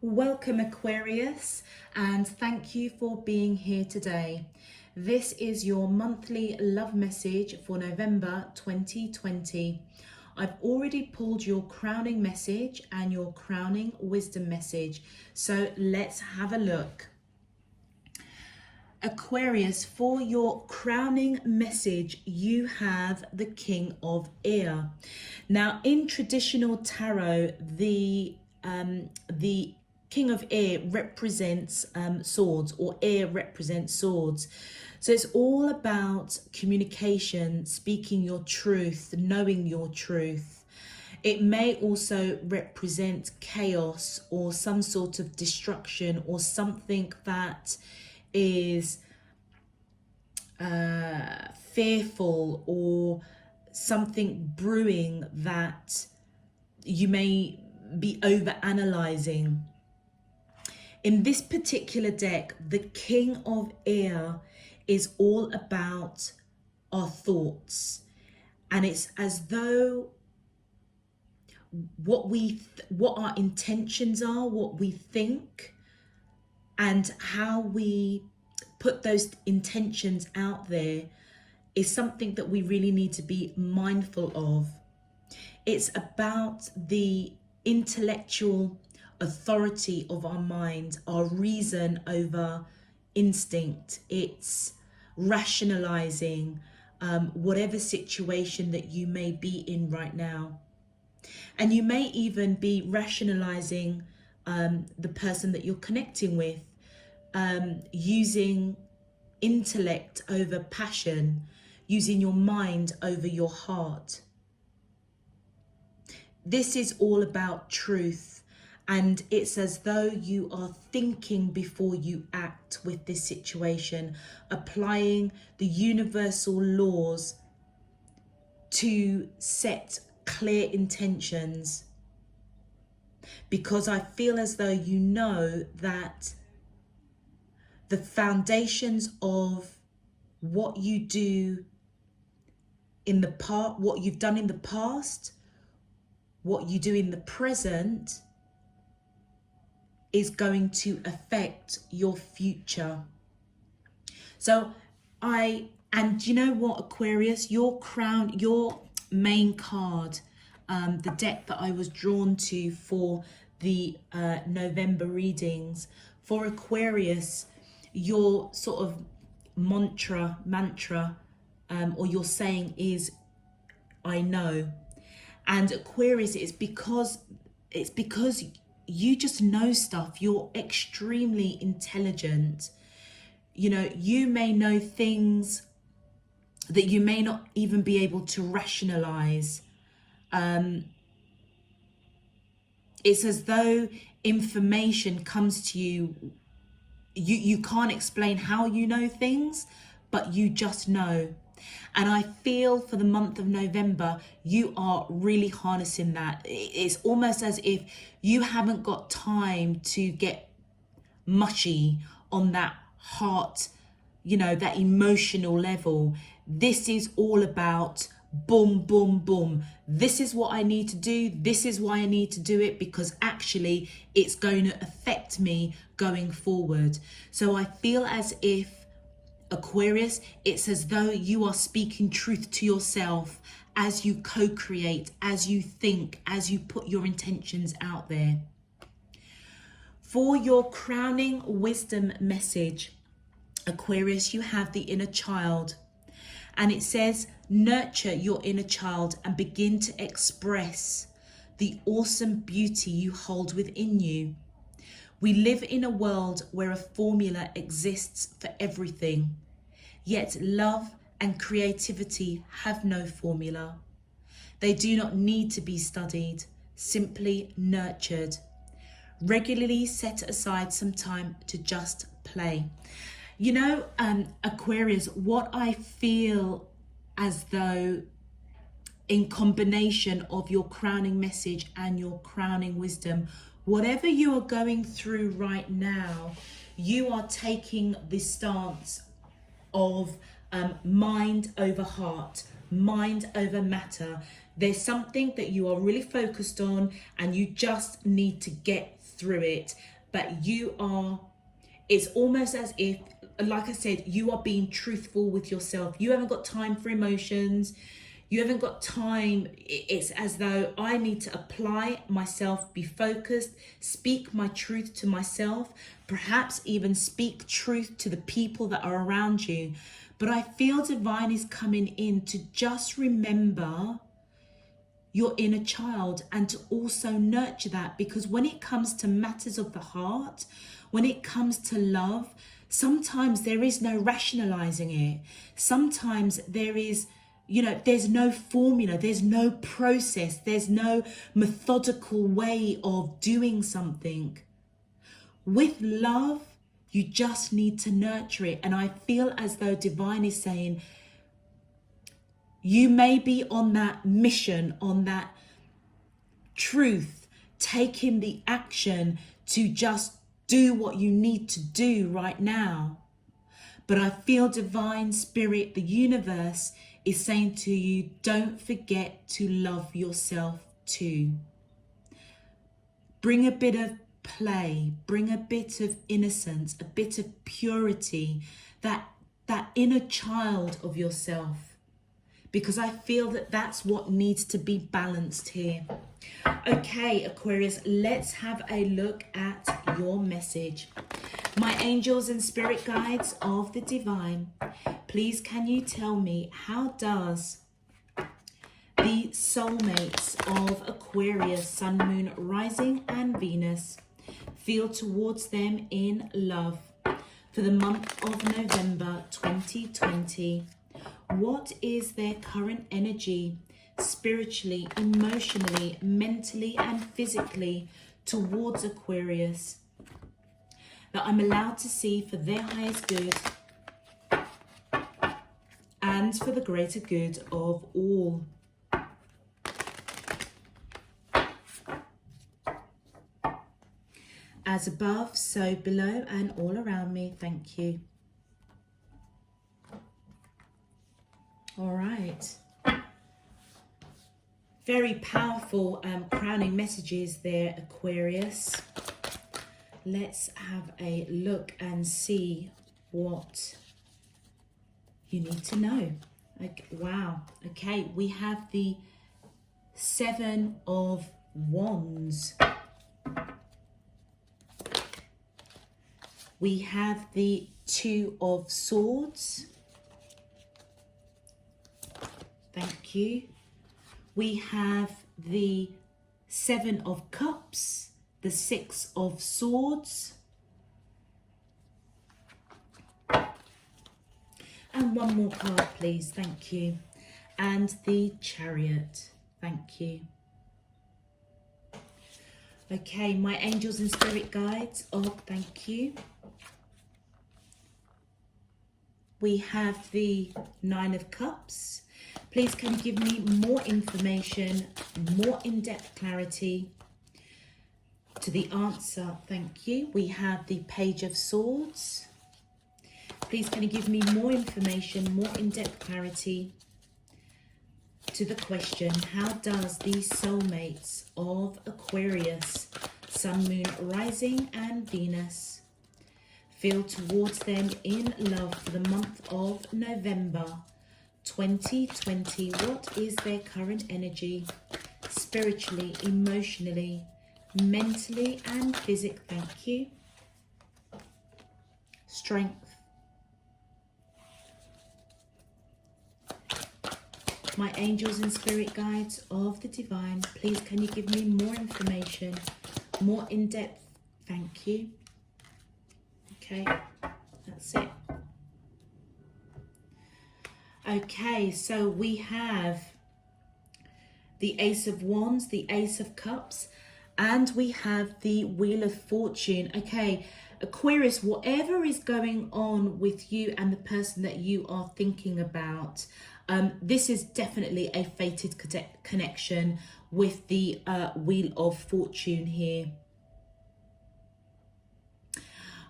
Welcome Aquarius, and thank you for being here today. This is your monthly love message for November 2020. I've already pulled your crowning message and your crowning wisdom message, so let's have a look. Aquarius, for your crowning message, you have the King of Air. Now, in traditional tarot, the King of Air represents swords, or air represents swords. So it's all about communication, speaking your truth, knowing your truth. It may also represent chaos or some sort of destruction or something that is fearful, or something brewing that you may be over analyzing. In this particular deck, the King of Air is all about our thoughts, and it's as though what our intentions are, what we think, and how we put those intentions out there is something that we really need to be mindful of. It's about the intellectual authority of our mind, our reason over instinct. It's rationalizing whatever situation that you may be in right now. And you may even be rationalizing the person that you're connecting with, using intellect over passion, using your mind over your heart. This is all about truth, and it's as though you are thinking before you act with this situation, applying the universal laws to set clear intentions, because I feel as though you know that the foundations of what you do in the past, what you've done in the past, what you do in the present, is going to affect your future. So and you know what, Aquarius, your main card, the deck that I was drawn to for the November readings, for Aquarius, your sort of mantra, or your saying is, I know. And Aquarius, it's because you just know stuff. You're extremely intelligent. You know, you may know things that you may not even be able to rationalize. It's as though information comes to you. You can't explain how you know things, but you just know. And I feel for the month of November, you are really harnessing that. It's almost as if you haven't got time to get mushy on that heart, you know, that emotional level. This is all about boom, boom, boom. This is what I need to do. This is why I need to do it, because actually it's going to affect me going forward. So I feel as if, Aquarius, it's as though you are speaking truth to yourself as you co-create, as you think, as you put your intentions out there. For your crowning wisdom message, Aquarius, you have the inner child. And it says, nurture your inner child and begin to express the awesome beauty you hold within you. We live in a world where a formula exists for everything, yet love and creativity have no formula. They do not need to be studied, simply nurtured. Regularly set aside some time to just play. You know, Aquarius, what I feel as though, in combination of your crowning message and your crowning wisdom, whatever you are going through right now, you are taking this stance of mind over heart, mind over matter. There's something that you are really focused on and you just need to get through it. but it's almost as if, like I said, you are being truthful with yourself. You haven't got time for emotions. You haven't got time. It's as though I need to apply myself, be focused, speak my truth to myself, perhaps even speak truth to the people that are around you. But I feel divine is coming in to just remember your inner child and to also nurture that, because when it comes to matters of the heart, when it comes to love, sometimes there is no rationalizing it. Sometimes there is, there's no formula, there's no process, there's no methodical way of doing something. With love, you just need to nurture it. And I feel as though divine is saying, you may be on that mission, on that truth, taking the action to just do what you need to do right now. But I feel divine spirit, the universe, is saying to you, don't forget to love yourself too. Bring a bit of play, bring a bit of innocence, a bit of purity, that inner child of yourself. Because I feel that that's what needs to be balanced here. Okay, Aquarius, let's have a look at your message. My angels and spirit guides of the divine, please can you tell me, how does the soulmates of Aquarius, Sun, Moon, Rising and Venus feel towards them in love for the month of November 2020? What is their current energy, spiritually, emotionally, mentally, and physically towards Aquarius, that I'm allowed to see for their highest good and for the greater good of all? As above, so below and all around me. Thank you. All right. Very powerful crowning messages there, Aquarius. Let's have a look and see what you need to know. Like, wow. Okay, we have the 7 of Wands. We have the 2 of Swords. Thank you. We have the 7 of Cups, the 6 of Swords, and one more card, please. Thank you. And the Chariot. Thank you. Okay, my angels and spirit guides. Oh, thank you. We have the 9 of Cups. Please can you give me more information, more in-depth clarity to the answer? Thank you. We have the Page of Swords. Please can you give me more information, more in-depth clarity to the question, how does the soulmates of Aquarius, Sun, Moon, Rising and Venus feel towards them in love for the month of November 2020? What is their current energy, spiritually, emotionally, mentally and physically? Thank you. Strength. My angels and spirit guides of the divine, please can you give me more information, more in-depth? Thank you. Okay, that's it. Okay, so we have the Ace of Wands, the Ace of Cups, and we have the Wheel of Fortune. Okay, Aquarius, whatever is going on with you and the person that you are thinking about, this is definitely a fated connection with the Wheel of Fortune here.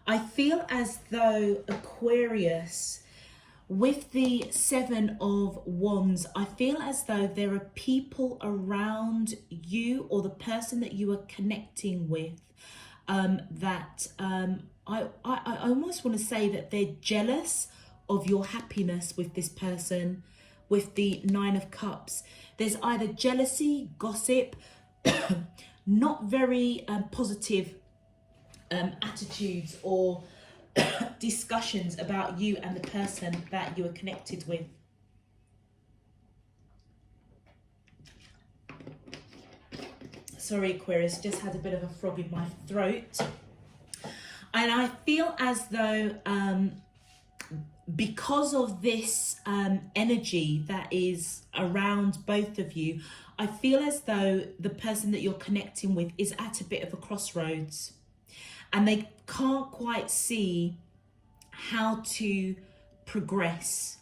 I feel as though Aquarius, with the 7 of Wands, I feel as though there are people around you or the person that you are connecting with I almost want to say that they're jealous of your happiness with this person, with the Nine of Cups. There's either jealousy, gossip, not very positive attitudes or discussions about you and the person that you are connected with. Sorry, Aquarius, just had a bit of a frog in my throat. And I feel as though because of this energy that is around both of you, I feel as though the person that you're connecting with is at a bit of a crossroads. And they can't quite see how to progress.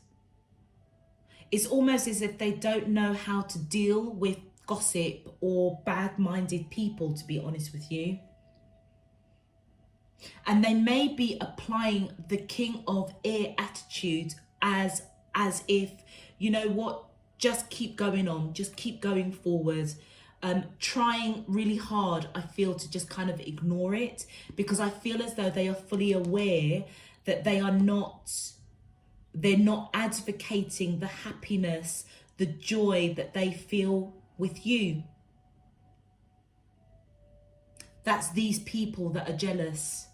It's almost as if they don't know how to deal with gossip or bad-minded people, to be honest with you. And they may be applying the King of Air attitude as if, you know what, just keep going on, just keep going forward. Trying really hard, I feel, to just kind of ignore it, because I feel as though they are fully aware that they're not advocating the happiness, the joy that they feel with you. That's these people that are jealous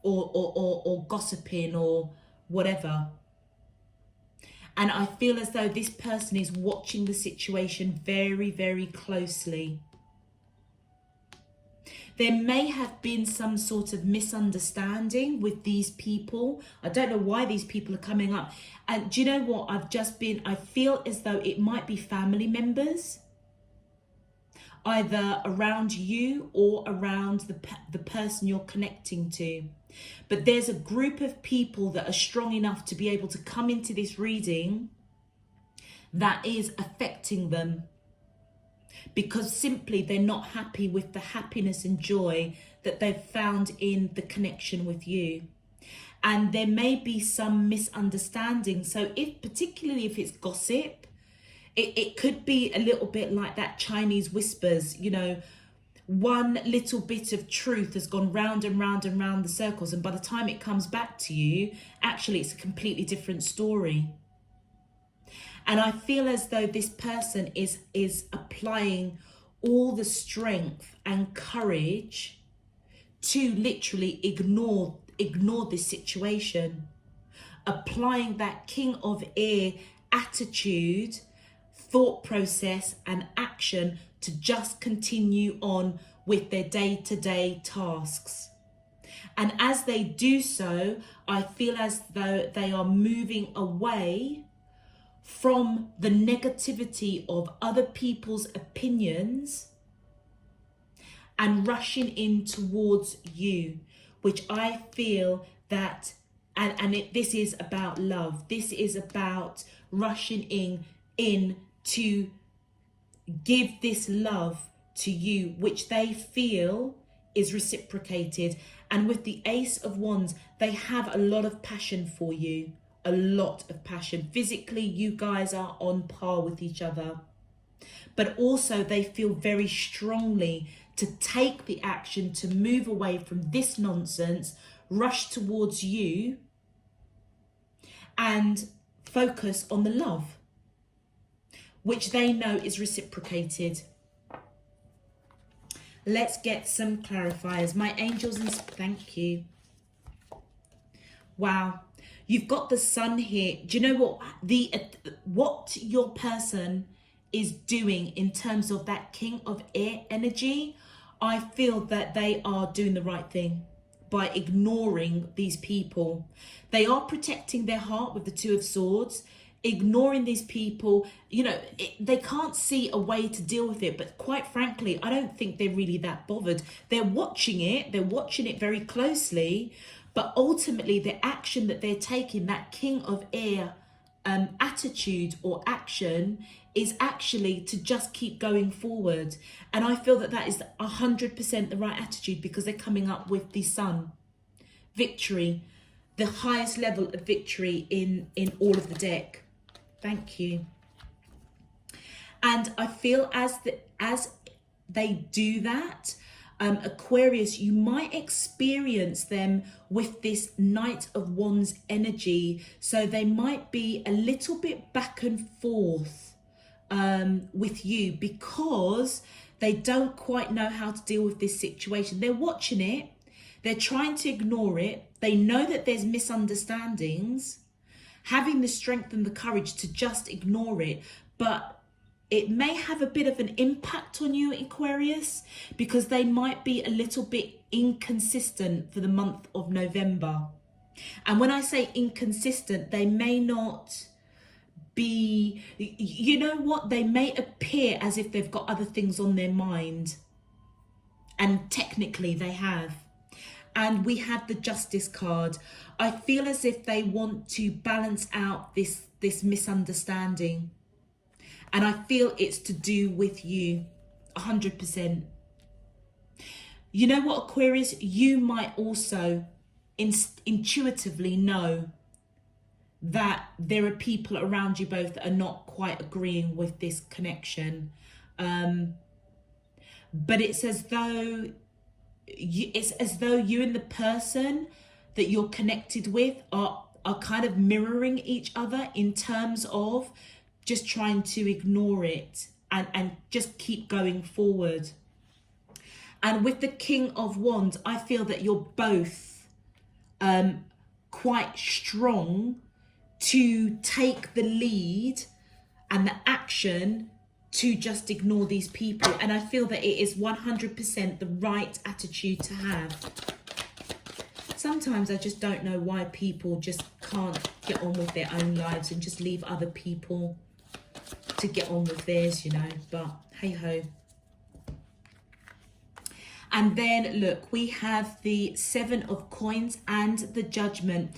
or gossiping or whatever. And I feel as though this person is watching the situation very, very closely. There may have been some sort of misunderstanding with these people. I don't know why these people are coming up. And do you know what? I feel as though it might be family members, either around you or around the person you're connecting to. But there's a group of people that are strong enough to be able to come into this reading that is affecting them, because simply they're not happy with the happiness and joy that they've found in the connection with you. And there may be some misunderstanding. So particularly if it's gossip, it could be a little bit like that Chinese whispers, you know, one little bit of truth has gone round and round and round the circles, and by the time it comes back to you, actually it's a completely different story. And I feel as though this person is applying all the strength and courage to literally ignore this situation, applying that King of Air attitude, thought process and action to just continue on with their day-to-day tasks. And as they do so, I feel as though they are moving away from the negativity of other people's opinions and rushing in towards you, which I feel that, this is about love. This is about rushing in to give this love to you, which they feel is reciprocated. And with the Ace of Wands, they have a lot of passion for you, a lot of passion. Physically, you guys are on par with each other, but also they feel very strongly to take the action to move away from this nonsense, rush towards you and focus on the love, which they know is reciprocated. Let's get some clarifiers. My angels, and thank you. Wow. You've got the Sun here. Do you know what your person is doing in terms of that King of Air energy? I feel that they are doing the right thing by ignoring these people. They are protecting their heart with the Two of Swords, ignoring these people. You know, they can't see a way to deal with it, but quite frankly, I don't think they're really that bothered. They're watching it very closely, but ultimately the action that they're taking, that King of Air attitude or action, is actually to just keep going forward. And I feel that that is 100% the right attitude, because they're coming up with the Sun. Victory, the highest level of victory in all of the deck. Thank you. And I feel as they do that, Aquarius, you might experience them with this Knight of Wands energy. So they might be a little bit back and forth with you because they don't quite know how to deal with this situation. They're watching it. They're trying to ignore it. They know that there's misunderstandings, having the strength and the courage to just ignore it. But it may have a bit of an impact on you, Aquarius, because they might be a little bit inconsistent for the month of November. And when I say inconsistent, they may not be, you know what? They may appear as if they've got other things on their mind. And technically they have. And we have the Justice card. I feel as if they want to balance out this misunderstanding. And I feel it's to do with you, 100%. You know what, Aquarius? You might also intuitively know that there are people around you both that are not quite agreeing with this connection. But it's as though you and the person that you're connected with are kind of mirroring each other in terms of just trying to ignore it and just keep going forward. And with the King of Wands, I feel that you're both quite strong to take the lead and the action to just ignore these people. And I feel that it is 100% the right attitude to have. Sometimes I just don't know why people just can't get on with their own lives and just leave other people to get on with theirs, you know, but hey ho. And then look, we have the Seven of Coins and the Judgment.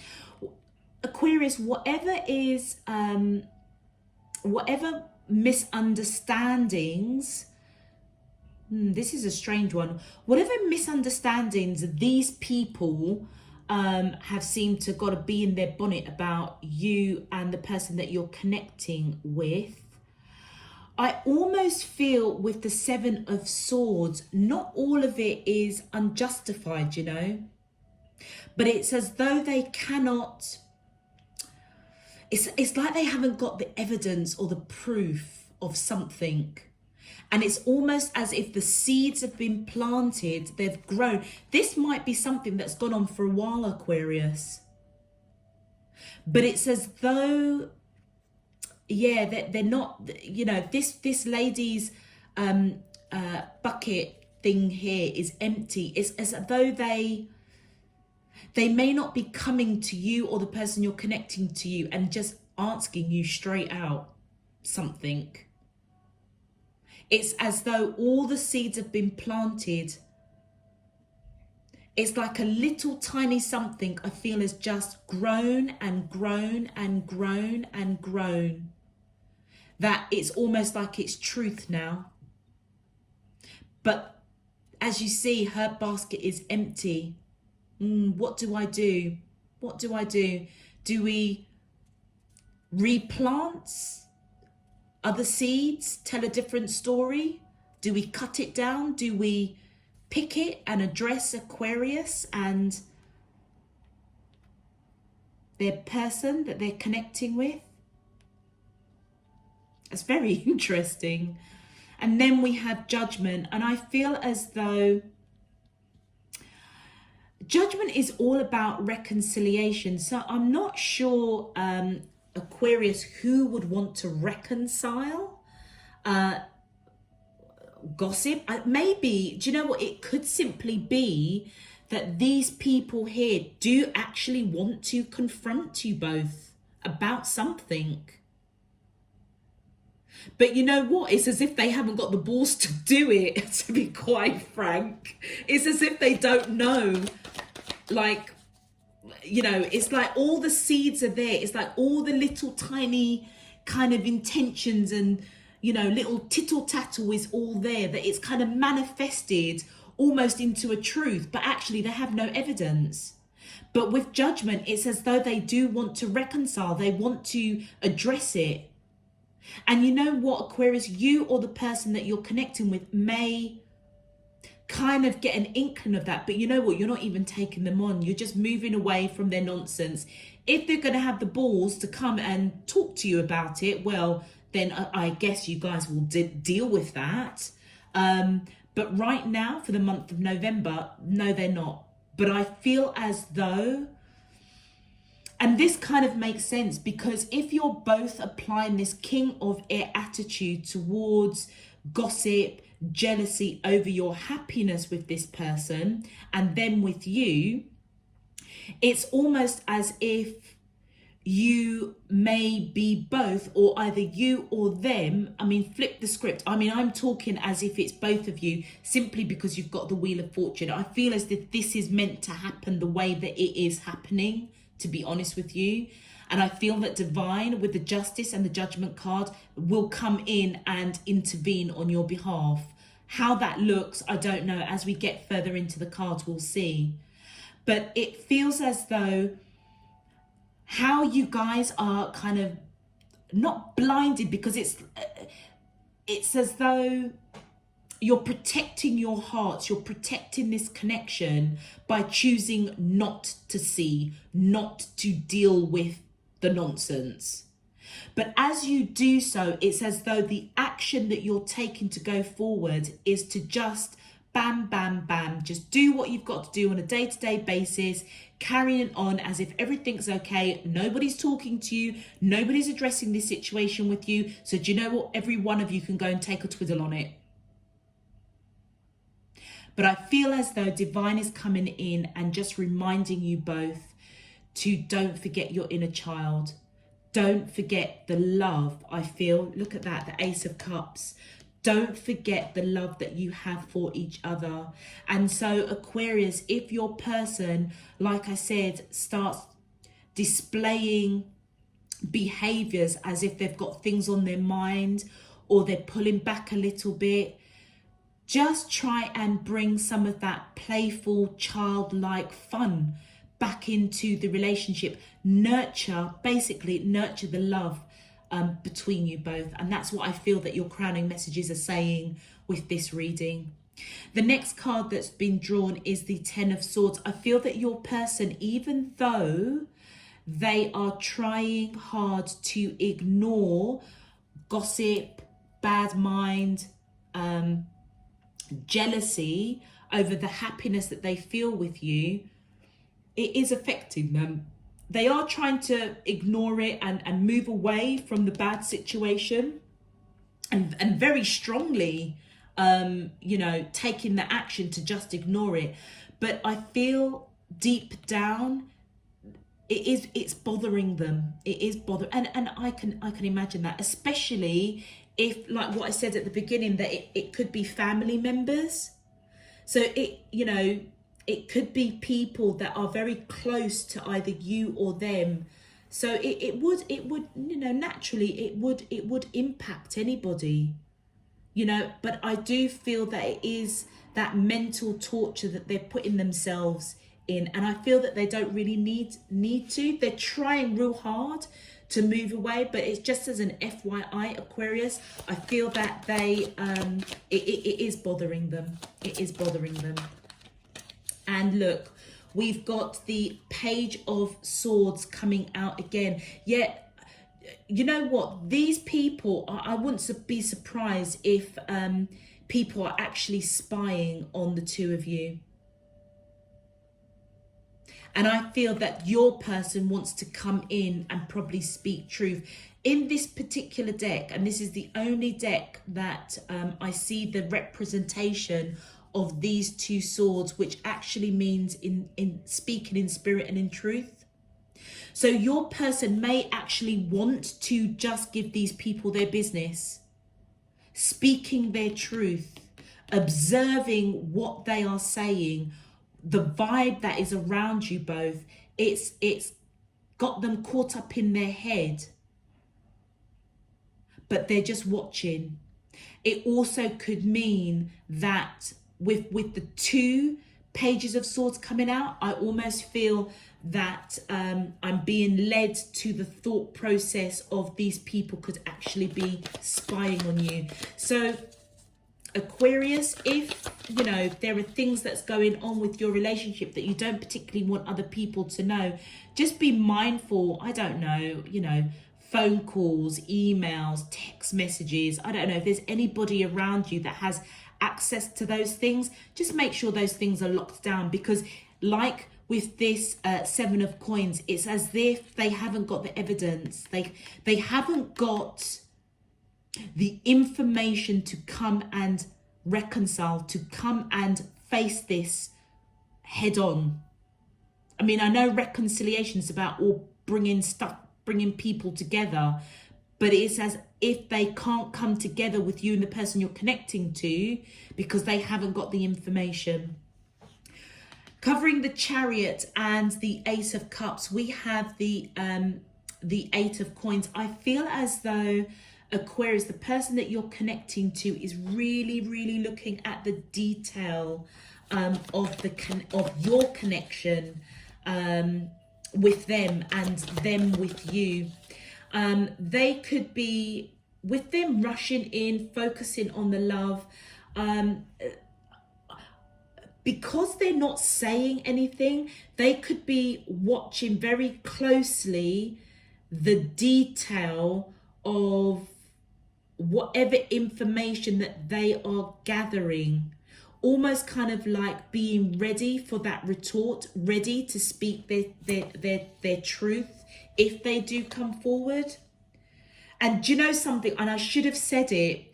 Aquarius, whatever misunderstandings, this is a strange one. Whatever misunderstandings these people have seemed to got to be in their bonnet about you and the person that you're connecting with, I almost feel with the Seven of Swords, not all of it is unjustified, you know, but it's as though they cannot, it's like they haven't got the evidence or the proof of something. And it's almost as if the seeds have been planted, they've grown. This might be something that's gone on for a while, Aquarius. But it's as though, yeah, they're not, you know, this lady's bucket thing here is empty. It's as though they may not be coming to you or the person you're connecting to you and just asking you straight out something. It's as though all the seeds have been planted. It's like a little tiny something I feel has just grown and grown and grown and grown. That it's almost like it's truth now. But as you see, her basket is empty. What do I do? What do I do? Do we replant other seeds, tell a different story? Do we cut it down? Do we pick it and address Aquarius and their person that they're connecting with? It's very interesting. And then we have Judgment, and I feel as though Judgment is all about reconciliation. So I'm not sure, Aquarius, who would want to reconcile. Gossip. Maybe, do you know what? It could simply be that these people here do actually want to confront you both about something. But you know what? It's as if they haven't got the balls to do it, to be quite frank. It's as if they don't know. Like, you know, it's like all the seeds are there. It's like all the little tiny kind of intentions and, you know, little tittle tattle is all there, that it's kind of manifested almost into a truth, but actually they have no evidence. But with Judgment, it's as though they do want to reconcile. They want to address it. And you know what, Aquarius, you or the person that you're connecting with may kind of get an inkling of that. But you know what? You're not even taking them on. You're just moving away from their nonsense. If they're going to have the balls to come and talk to you about it, well, then I guess you guys will deal with that. But right now, for the month of November, no, they're not. But I feel as though, and this kind of makes sense, because if you're both applying this king of air attitude towards gossip, jealousy over your happiness with this person and then with you, it's almost as if you may be both, or either you or them. I mean, flip the script. I mean, I'm talking as if it's both of you, simply because you've got the Wheel of Fortune. I feel as if this is meant to happen the way that it is happening, to be honest with you. And I feel that Divine, with the Justice and the Judgment card, will come in and intervene on your behalf. How that looks, I don't know. As we get further into the cards, we'll see. But it feels as though how you guys are kind of not blinded, because it's as though you're protecting your hearts, you're protecting this connection by choosing not to see, not to deal with the nonsense. But as you do so, it's as though the action that you're taking to go forward is to just bam, bam, bam, just do what you've got to do on a day-to-day basis, carrying on as if everything's okay. Nobody's talking to you, nobody's addressing this situation with you. So do you know what? Every one of you can go and take a twiddle on it. But I feel as though Divine is coming in and just reminding you both to don't forget your inner child. Don't forget the love, I feel. Look at that, the Ace of Cups. Don't forget the love that you have for each other. And so, Aquarius, if your person, like I said, starts displaying behaviors as if they've got things on their mind, or they're pulling back a little bit, just try and bring some of that playful, childlike fun back into the relationship. Basically nurture the love between you both. And that's what I feel that your crowning messages are saying with this reading. The next card that's been drawn is the Ten of Swords. I feel that your person, even though they are trying hard to ignore gossip, bad mind, jealousy over the happiness that they feel with you, it is affecting them. They are trying to ignore it and move away from the bad situation, and very strongly, taking the action to just ignore it. But I feel deep down, it's bothering them. It is bothering, and I can imagine that, especially if, like what I said at the beginning, that it could be family members. So it could be people that are very close to either you or them. So it would naturally it would impact anybody, but I do feel that it is that mental torture that they're putting themselves in, and I feel that they don't really need to. They're trying real hard to move away, but it's just as an FYI, Aquarius, I feel that they it is bothering them. It is bothering them. And look, we've got the Page of Swords coming out again. Yet, you know what? These people, I wouldn't be surprised if people are actually spying on the two of you. And I feel that your person wants to come in and probably speak truth. In this particular deck, and this is the only deck that I see the representation of these two swords, which actually means in speaking in spirit and in truth. So your person may actually want to just give these people their business, speaking their truth, observing what they are saying, the vibe that is around you both. It's got them caught up in their head, but they're just watching. It also could mean that with the two Pages of Swords coming out, I almost feel that I'm being led to the thought process of these people could actually be spying on you. So Aquarius, if you know there are things that's going on with your relationship that you don't particularly want other people to know, just be mindful. I don't know, you know, phone calls, emails, text messages. I don't know if there's anybody around you that has access to those things. Just make sure those things are locked down, because like with this Seven of Coins, it's as if they haven't got the evidence. They haven't got the information to come and reconcile, to come and face this head on. I mean, I know reconciliation is about all bringing people together, but it's as if they can't come together with you and the person you're connecting to because they haven't got the information. Covering the Chariot and the Ace of Cups, we have the Eight of Coins. I feel as though Aquarius, the person that you're connecting to, is really, really looking at the detail of your connection with them and them with you. They could be, with them rushing in, focusing on the love, because they're not saying anything, they could be watching very closely the detail of whatever information that they are gathering, almost kind of like being ready for that retort, ready to speak their truth if they do come forward. And do you know something? And I should have said it.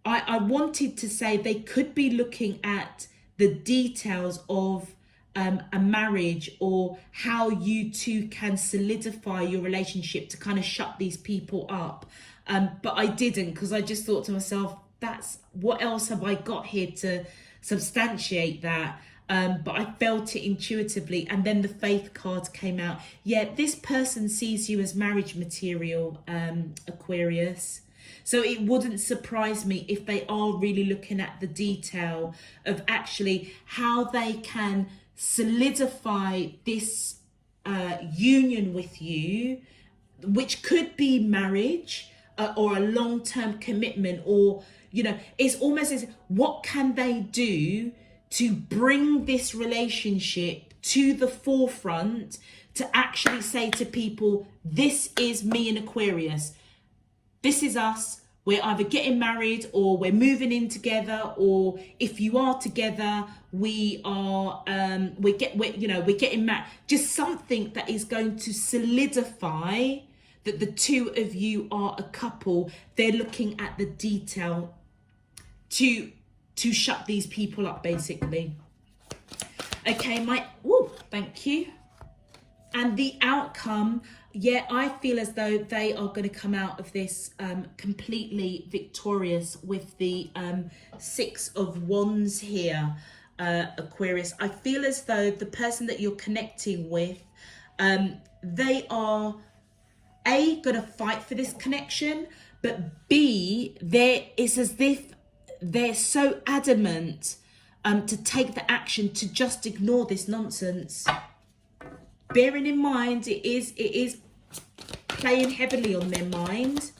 I wanted to say they could be looking at the details of a marriage, or how you two can solidify your relationship to kind of shut these people up. But I didn't, because I just thought to myself, that's what else have I got here to substantiate that? But I felt it intuitively. And then the Faith card came out. Yeah, this person sees you as marriage material, Aquarius. So it wouldn't surprise me if they are really looking at the detail of actually how they can solidify this union with you, which could be marriage or a long-term commitment, or, you know, it's almost as what can they do to bring this relationship to the forefront, to actually say to people, this is me and Aquarius. This is us. We're either getting married or we're moving in together, or if you are together, we are we're getting married. Just something that is going to solidify that the two of you are a couple. They're looking at the detail to shut these people up, basically. Okay, thank you. And the outcome, yeah, I feel as though they are going to come out of this completely victorious with the Six of Wands here, Aquarius. I feel as though the person that you're connecting with, they are A, going to fight for this connection, but B, it's as if they're so adamant to take the action to just ignore this nonsense. Bearing in mind, it is playing heavily on their mind.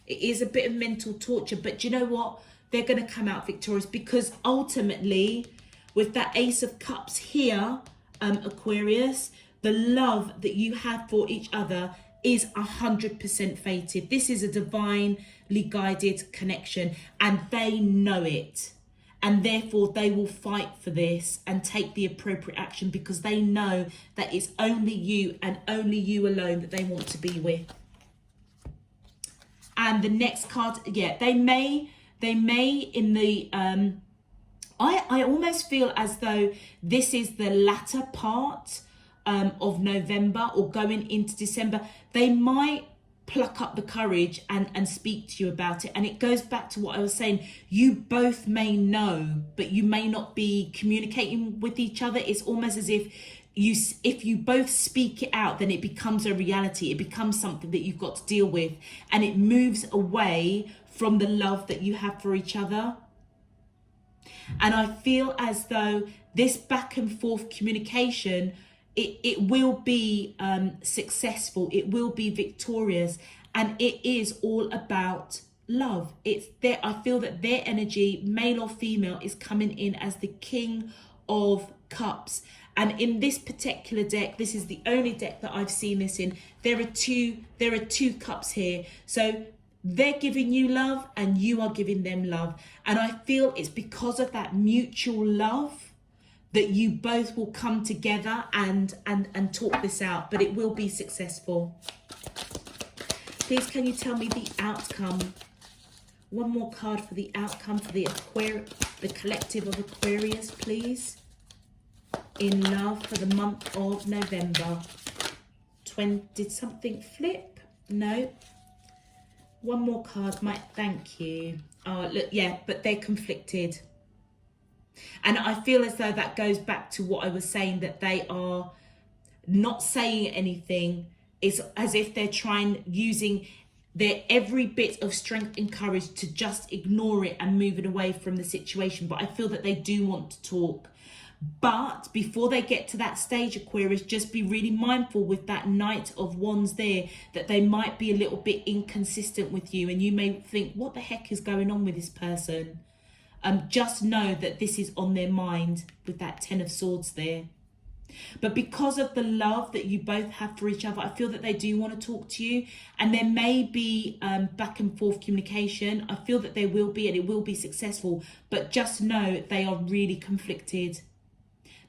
It is a bit of mental torture, but do you know what? They're going to come out victorious, because ultimately, with that Ace of Cups here, Aquarius, the love that you have for each other is 100% fated. This is a divinely guided connection, and they know it. And therefore they will fight for this and take the appropriate action, because they know that it's only you and only you alone that they want to be with. And the next card, yeah, they may in the I almost feel as though this is the latter part of November or going into December. They might pluck up the courage and speak to you about it. And it goes back to what I was saying. You both may know, but you may not be communicating with each other. It's almost as if you both speak it out, then it becomes a reality. It becomes something that you've got to deal with, and it moves away from the love that you have for each other. And I feel as though this back and forth communication, it will be successful. It will be victorious. And it is all about love. It's there. I feel that their energy, male or female, is coming in as the King of Cups. And in this particular deck, this is the only deck that I've seen this in. There are two cups here. So they're giving you love and you are giving them love. And I feel it's because of that mutual love that you both will come together and talk this out, but it will be successful. Please, can you tell me the outcome? One more card for the outcome for the collective of Aquarius, please. In love for the month of November. Did something flip? No. One more card, thank you. Oh, look, yeah, but they're conflicted. And I feel as though that goes back to what I was saying, that they are not saying anything. It's as if they're using their every bit of strength and courage to just ignore it and move it away from the situation. But I feel that they do want to talk. But before they get to that stage, Aquarius, just be really mindful with that Knight of Wands there, that they might be a little bit inconsistent with you. And you may think, what the heck is going on with this person? Just know that this is on their mind with that Ten of Swords there. But because of the love that you both have for each other, I feel that they do want to talk to you. And there may be back and forth communication. I feel that there will be, and it will be successful. But just know they are really conflicted.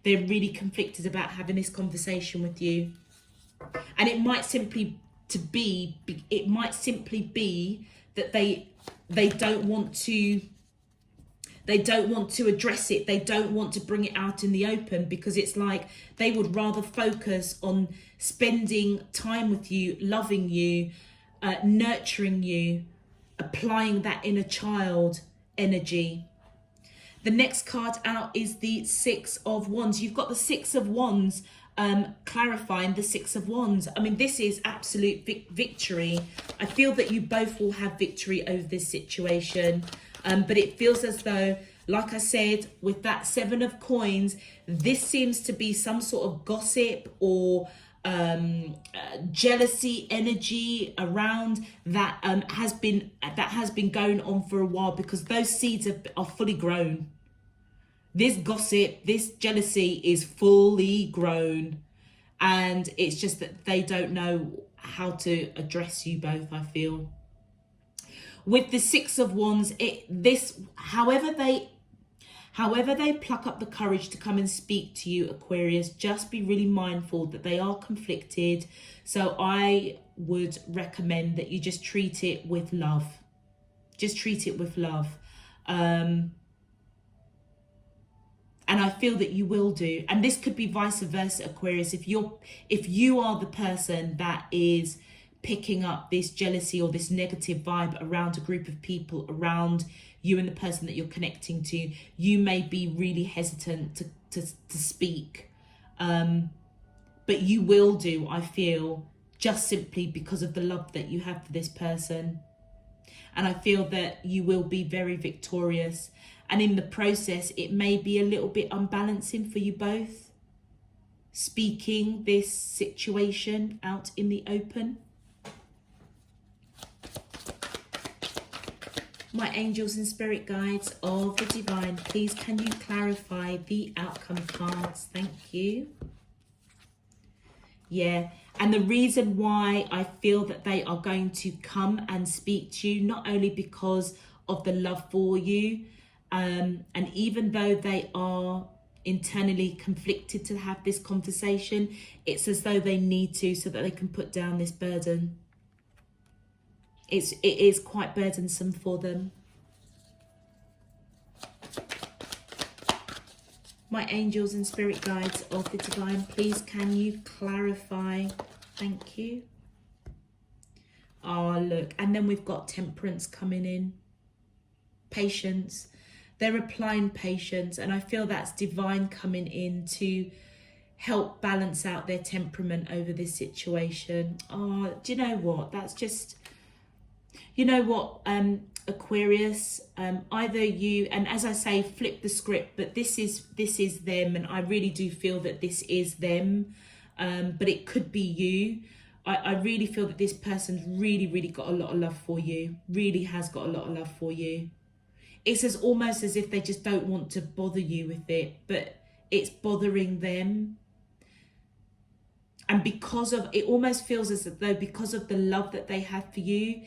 They're really conflicted about having this conversation with you. And it might simply be that they don't want to address it. They don't want to bring it out in the open, because it's like they would rather focus on spending time with you, loving you, nurturing you, applying that inner child energy. The next card out is the Six of Wands. You've got the Six of Wands clarifying the Six of Wands. I mean, this is absolute victory. I feel that you both will have victory over this situation. But it feels as though, like I said, with that Seven of Coins, this seems to be some sort of gossip or jealousy energy around that has been going on for a while, because those seeds are fully grown. This gossip, this jealousy is fully grown, and it's just that they don't know how to address you both, I feel. With the Six of Wands, however they pluck up the courage to come and speak to you, Aquarius, just be really mindful that they are conflicted. So I would recommend that you just treat it with love. Just treat it with love. And I feel that you will do. And this could be vice versa, Aquarius. If you are the person that is picking up this jealousy or this negative vibe around a group of people, around you and the person that you're connecting to, you may be really hesitant to speak. But you will do, I feel, just simply because of the love that you have for this person. And I feel that you will be very victorious. And in the process, it may be a little bit unbalancing for you both, speaking this situation out in the open. My angels and spirit guides of the divine, please can you clarify the outcome cards? Thank you. Yeah, and the reason why I feel that they are going to come and speak to you, not only because of the love for you, and even though they are internally conflicted to have this conversation, it's as though they need to, so that they can put down this burden. It is quite burdensome for them. My angels and spirit guides of the divine, please can you clarify? Thank you. Oh, look. And then we've got temperance coming in. Patience. They're applying patience. And I feel that's divine coming in to help balance out their temperament over this situation. Oh, do you know what? That's just... You know what, Aquarius, either you, and as I say, flip the script, but this is them, and I really do feel that this is them, but it could be you. I really feel that this person's really, really got a lot of love for you. Really has got a lot of love for you. It's almost as if they just don't want to bother you with it, but it's bothering them. And because of, it almost feels as though because of the love that they have for you,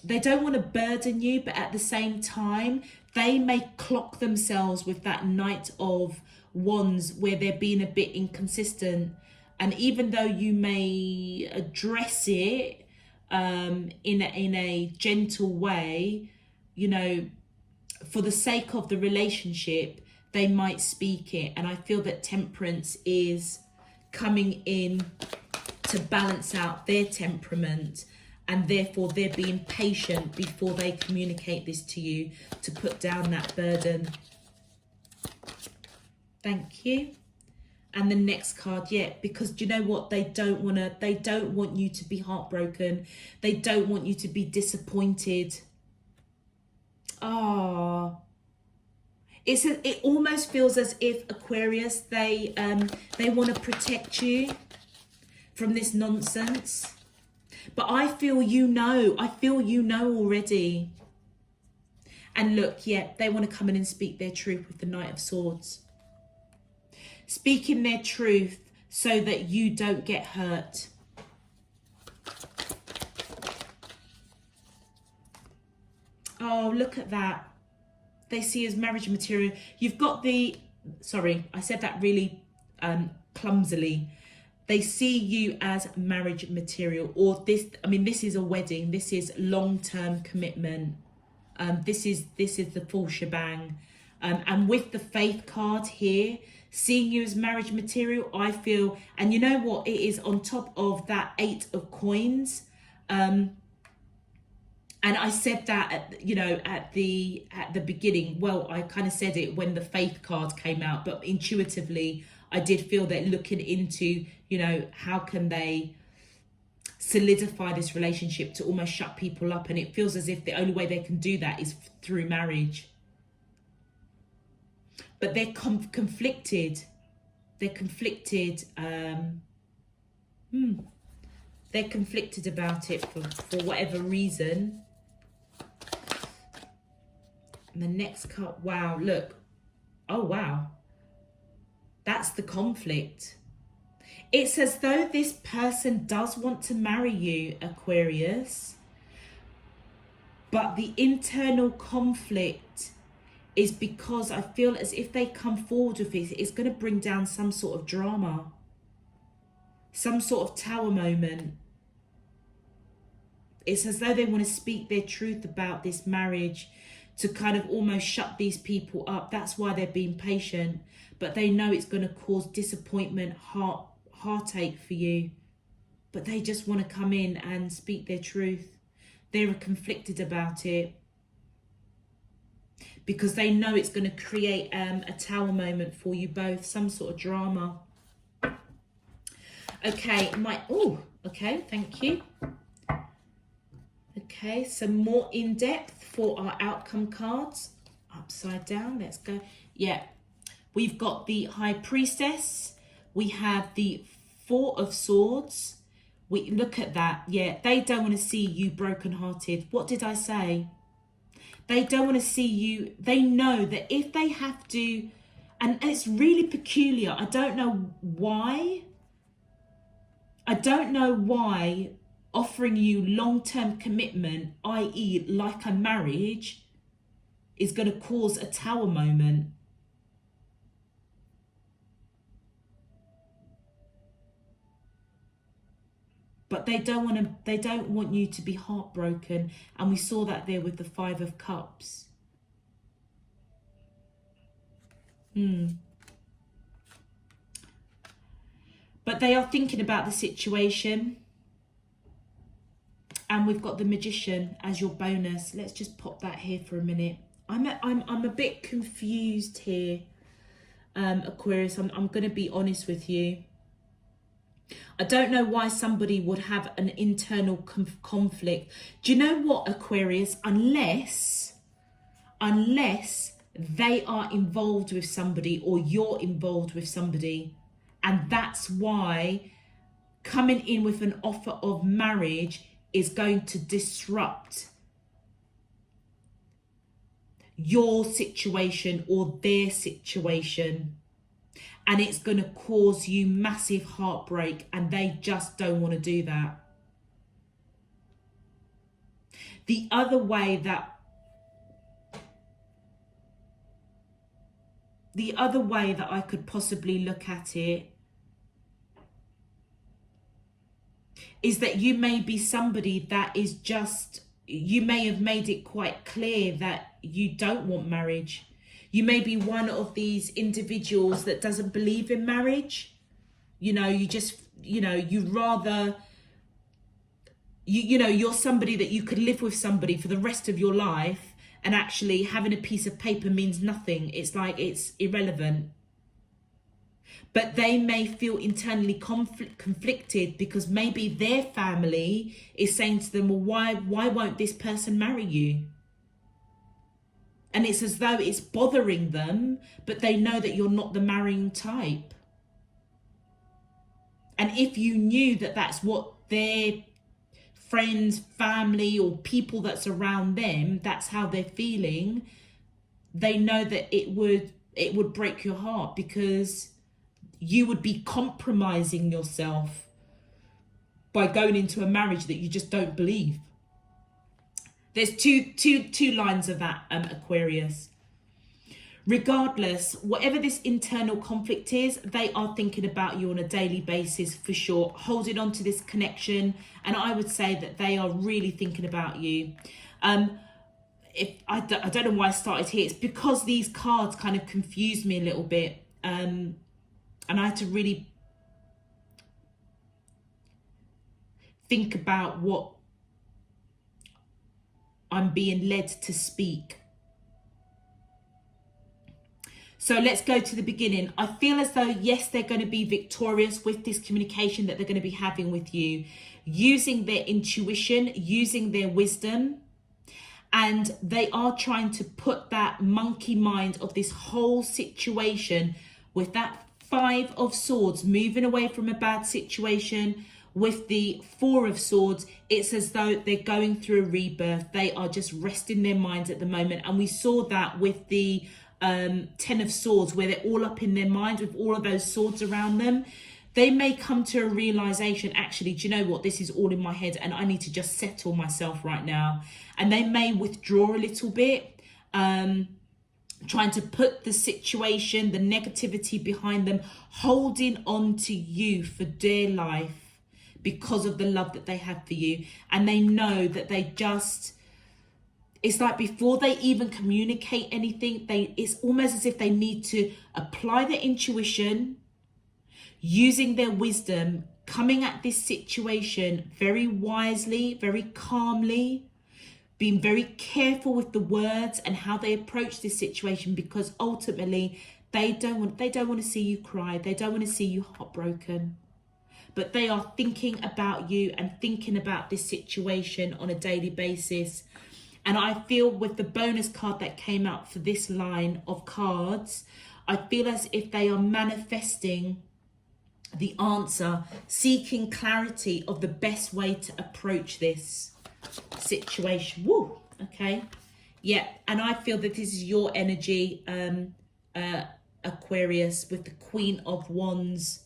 they don't want to burden you, but at the same time, they may clock themselves with that Knight of Wands where they're being a bit inconsistent. And even though you may address it in a gentle way, you know, for the sake of the relationship, they might speak it. And I feel that Temperance is coming in to balance out their temperament, and therefore they're being patient before they communicate this to you, to put down that burden. Thank you. And the next card, yeah, because do you know what? They don't want you to be heartbroken. They don't want you to be disappointed. Ah. It almost feels as if, Aquarius, they want to protect you from this nonsense. But I feel you know already. And look, yeah, they want to come in and speak their truth with the Knight of Swords. Speaking their truth so that you don't get hurt. Oh, look at that. They see as marriage material. You've got the, sorry, I said that really clumsily. They see you as marriage material, or this, I mean, this is a wedding. This is long-term commitment. This is the full shebang. And with the Faith card here, seeing you as marriage material, I feel, and you know what, it is on top of that 8 of coins. And I said that, at the beginning. Well, I kind of said it when the Faith card came out, but intuitively, I did feel that looking into, how can they solidify this relationship to almost shut people up. And it feels as if the only way they can do that is through marriage. But they're conflicted. They're conflicted. They're conflicted about it for whatever reason. And the next card, wow, look. Oh, wow. That's the conflict. It's as though this person does want to marry you, Aquarius. But the internal conflict is because I feel as if they come forward with it, it's going to bring down some sort of drama. Some sort of tower moment. It's as though they want to speak their truth about this marriage to kind of almost shut these people up. That's why they're being patient. But they know it's going to cause disappointment, heartache for you. But they just want to come in and speak their truth. They're conflicted about it. Because they know it's going to create a tower moment for you both. Some sort of drama. Okay, okay, thank you. Okay, some more in depth for our outcome cards. Upside down, let's go. Yeah, we've got the High Priestess. We have the Four of Swords. We look at that. Yeah, they don't want to see you brokenhearted. What did I say? They don't want to see you. They know that if they have to, and it's really peculiar. I don't know why. Offering you long-term commitment, i.e. like a marriage, is going to cause a tower moment. But they don't want you to be heartbroken. And we saw that there with the Five of Cups. But they are thinking about the situation. And we've got the Magician as your bonus. Let's just pop that here for a minute. I'm a bit confused here, Aquarius. I'm going to be honest with you. I don't know why somebody would have an internal conflict. Do you know what, Aquarius? Unless they are involved with somebody or you're involved with somebody. And that's why coming in with an offer of marriage is going to disrupt your situation or their situation. And it's going to cause you massive heartbreak, and they just don't want to do that. The other way that I could possibly look at it is that you may be somebody that is just, you may have made it quite clear that you don't want marriage. You may be one of these individuals that doesn't believe in marriage. You know, you just, you know, you'd rather, you know, you're somebody that you could live with somebody for the rest of your life, and actually having a piece of paper means nothing. It's like, it's irrelevant. But they may feel internally conflicted because maybe their family is saying to them, well, why won't this person marry you? And it's as though it's bothering them, but they know that you're not the marrying type. And if you knew that that's what their friends, family, or people that's around them, that's how they're feeling, they know that it would break your heart, because you would be compromising yourself by going into a marriage that you just don't believe. There's two lines of that, Aquarius. Regardless, whatever this internal conflict is, they are thinking about you on a daily basis for sure, holding on to this connection. And I would say that they are really thinking about you. If I don't know why I started here. It's because these cards kind of confused me a little bit. And I had to really think about what I'm being led to speak. So let's go to the beginning. I feel as though, yes, they're going to be victorious with this communication that they're going to be having with you, using their intuition, using their wisdom. And they are trying to put that monkey mind of this whole situation with that 5 of Swords, moving away from a bad situation. With the 4 of Swords, it's as though they're going through a rebirth. They are just resting their minds at the moment. And we saw that with the 10 of Swords, where they're all up in their minds with all of those swords around them. They may come to a realization, actually, do you know what? This is all in my head and I need to just settle myself right now. And they may withdraw a little bit, trying to put the situation, the negativity behind them, holding on to you for dear life because of the love that they have for you. And they know that they just, it's like before they even communicate anything, it's almost as if they need to apply their intuition, using their wisdom, coming at this situation very wisely, very calmly, being very careful with the words and how they approach this situation, because ultimately they don't want to see you cry. They don't want to see you heartbroken. But they are thinking about you and thinking about this situation on a daily basis. And I feel with the bonus card that came out for this line of cards, I feel as if they are manifesting the answer, seeking clarity of the best way to approach this situation. Woo, okay. Yeah, and I feel that this is your energy, Aquarius, with the Queen of Wands.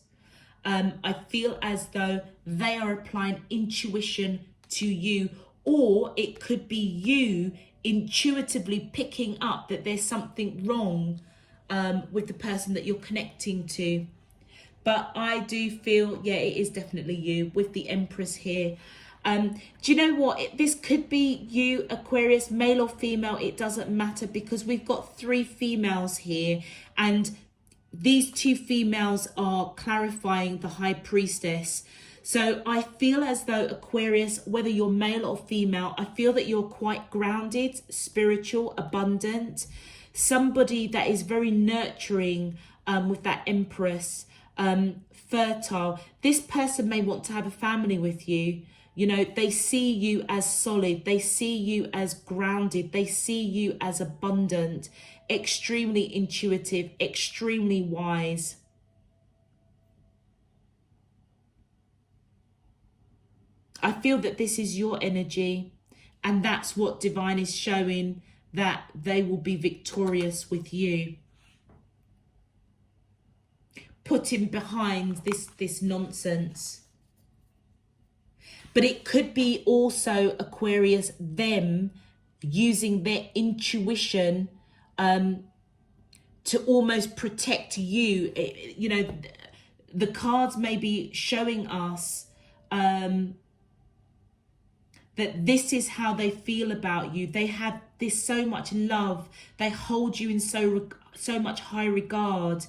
I feel as though they are applying intuition to you, or it could be you intuitively picking up that there's something wrong with the person that you're connecting to. But I do feel, yeah, it is definitely you with the Empress here. Do you know what? This could be you, Aquarius, male or female. It doesn't matter, because we've got 3 females here, and these 2 females are clarifying the High Priestess. So I feel as though, Aquarius, whether you're male or female, I feel that you're quite grounded, spiritual, abundant, somebody that is very nurturing with that Empress, fertile. This person may want to have a family with you. You know, they see you as solid. They see you as grounded. They see you as abundant, extremely intuitive, extremely wise. I feel that this is your energy, and that's what divine is showing, that they will be victorious with you. Putting behind this nonsense. But it could be also, Aquarius, them using their intuition to almost protect you. You know, the cards may be showing us that this is how they feel about you. They have this so much love. They hold you in so much high regard.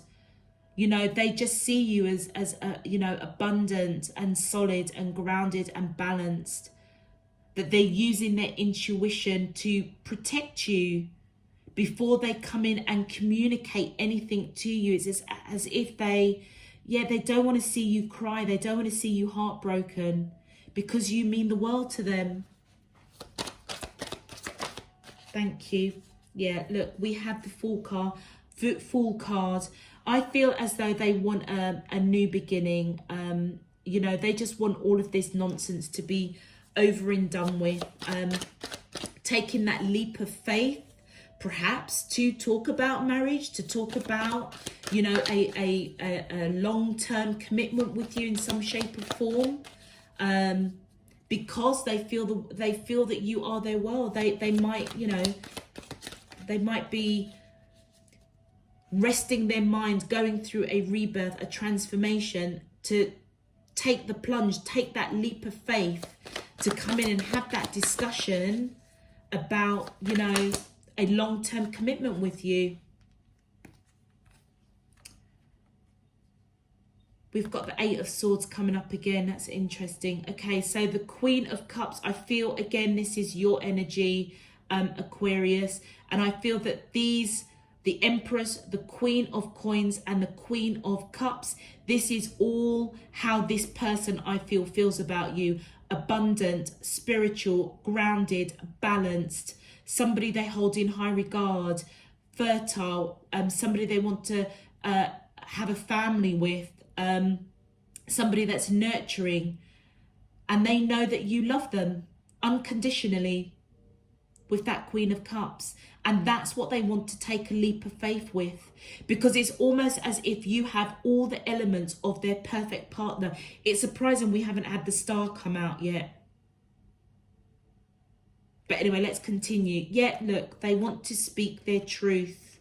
You know, they just see you as you know, abundant and solid and grounded and balanced. That they're using their intuition to protect you before they come in and communicate anything to you. It's as if they don't want to see you cry. They don't want to see you heartbroken, because you mean the world to them. Thank you. Yeah, look, we have the Fool card. I feel as though they want a new beginning. You know, they just want all of this nonsense to be over and done with. Taking that leap of faith, perhaps, to talk about marriage, to talk about, you know, a long-term commitment with you in some shape or form. Because they feel that you are their world. They might, you know, they might be resting their mind, going through a rebirth, a transformation, to take the plunge, take that leap of faith, to come in and have that discussion about, you know, a long-term commitment with you. We've got the Eight of Swords coming up again. That's interesting. Okay, so the Queen of Cups, I feel, again, this is your energy, Aquarius. And I feel that these, the Empress, the Queen of Coins, and the Queen of Cups, this is all how this person, I feel, feels about you. Abundant, spiritual, grounded, balanced, somebody they hold in high regard, fertile, somebody they want to have a family with, somebody that's nurturing, and they know that you love them unconditionally with that Queen of Cups. And that's what they want to take a leap of faith with, because it's almost as if you have all the elements of their perfect partner. It's surprising we haven't had the Star come out yet. But anyway, let's continue. Yeah, look, they want to speak their truth.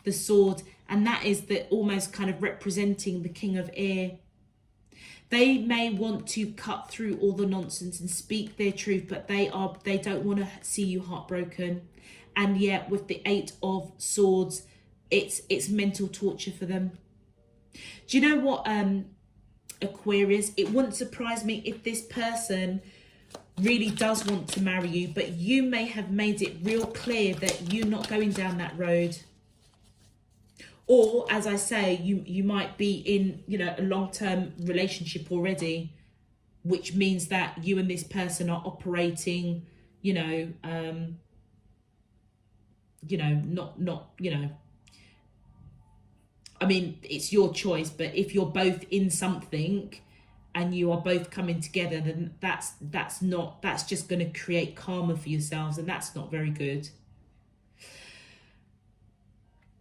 The Sword, and that is the almost kind of representing the King of Air. They may want to cut through all the nonsense and speak their truth, but they don't want to see you heartbroken. And yet with the Eight of Swords, it's mental torture for them. Do you know what, Aquarius? It wouldn't surprise me if this person really does want to marry you, but you may have made it real clear that you're not going down that road. Or, as I say, you might be in, you know, a long-term relationship already, which means that you and this person are operating, you know, not, you know, I mean, it's your choice, but if you're both in something and you are both coming together, then that's just going to create karma for yourselves, and that's not very good.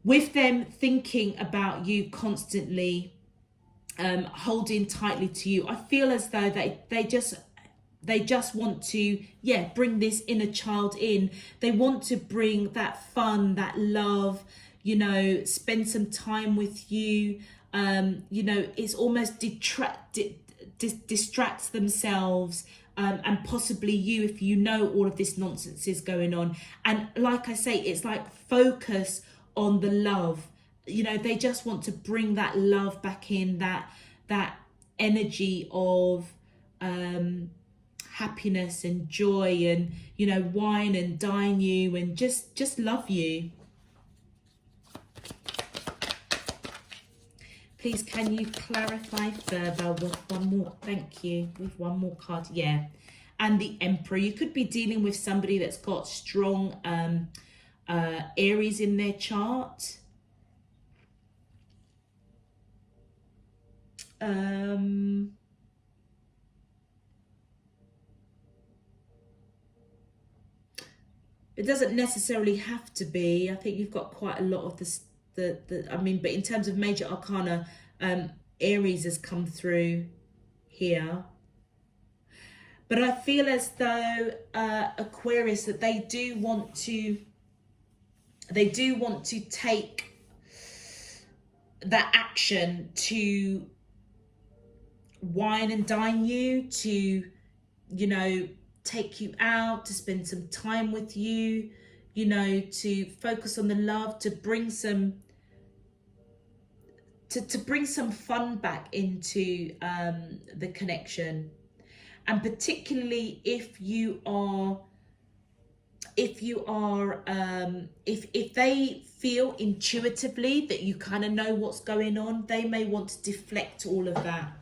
With them thinking about you constantly, holding tightly to you, I feel as though they just want to, bring this inner child in. They want to bring that fun, that love, you know, spend some time with you. You know, it's almost distracts themselves, and possibly you, if you know all of this nonsense is going on. And like I say, it's like focus on the love. You know, they just want to bring that love back in, that energy of happiness and joy, and, you know, wine and dine you, and just love you. Please, can you clarify further with one more? Thank you. With one more card, and the Emperor. You could be dealing with somebody that's got strong Aries in their chart. It doesn't necessarily have to be. I think you've got quite a lot of this. I mean, but in terms of major arcana, Aries has come through here. But I feel as though Aquarius, that they do want to take that action to wine and dine you, to, you know, take you out, to spend some time with you, you know, to focus on the love, to bring some to bring some fun back into the connection. And particularly if they feel intuitively that you kind of know what's going on, they may want to deflect all of that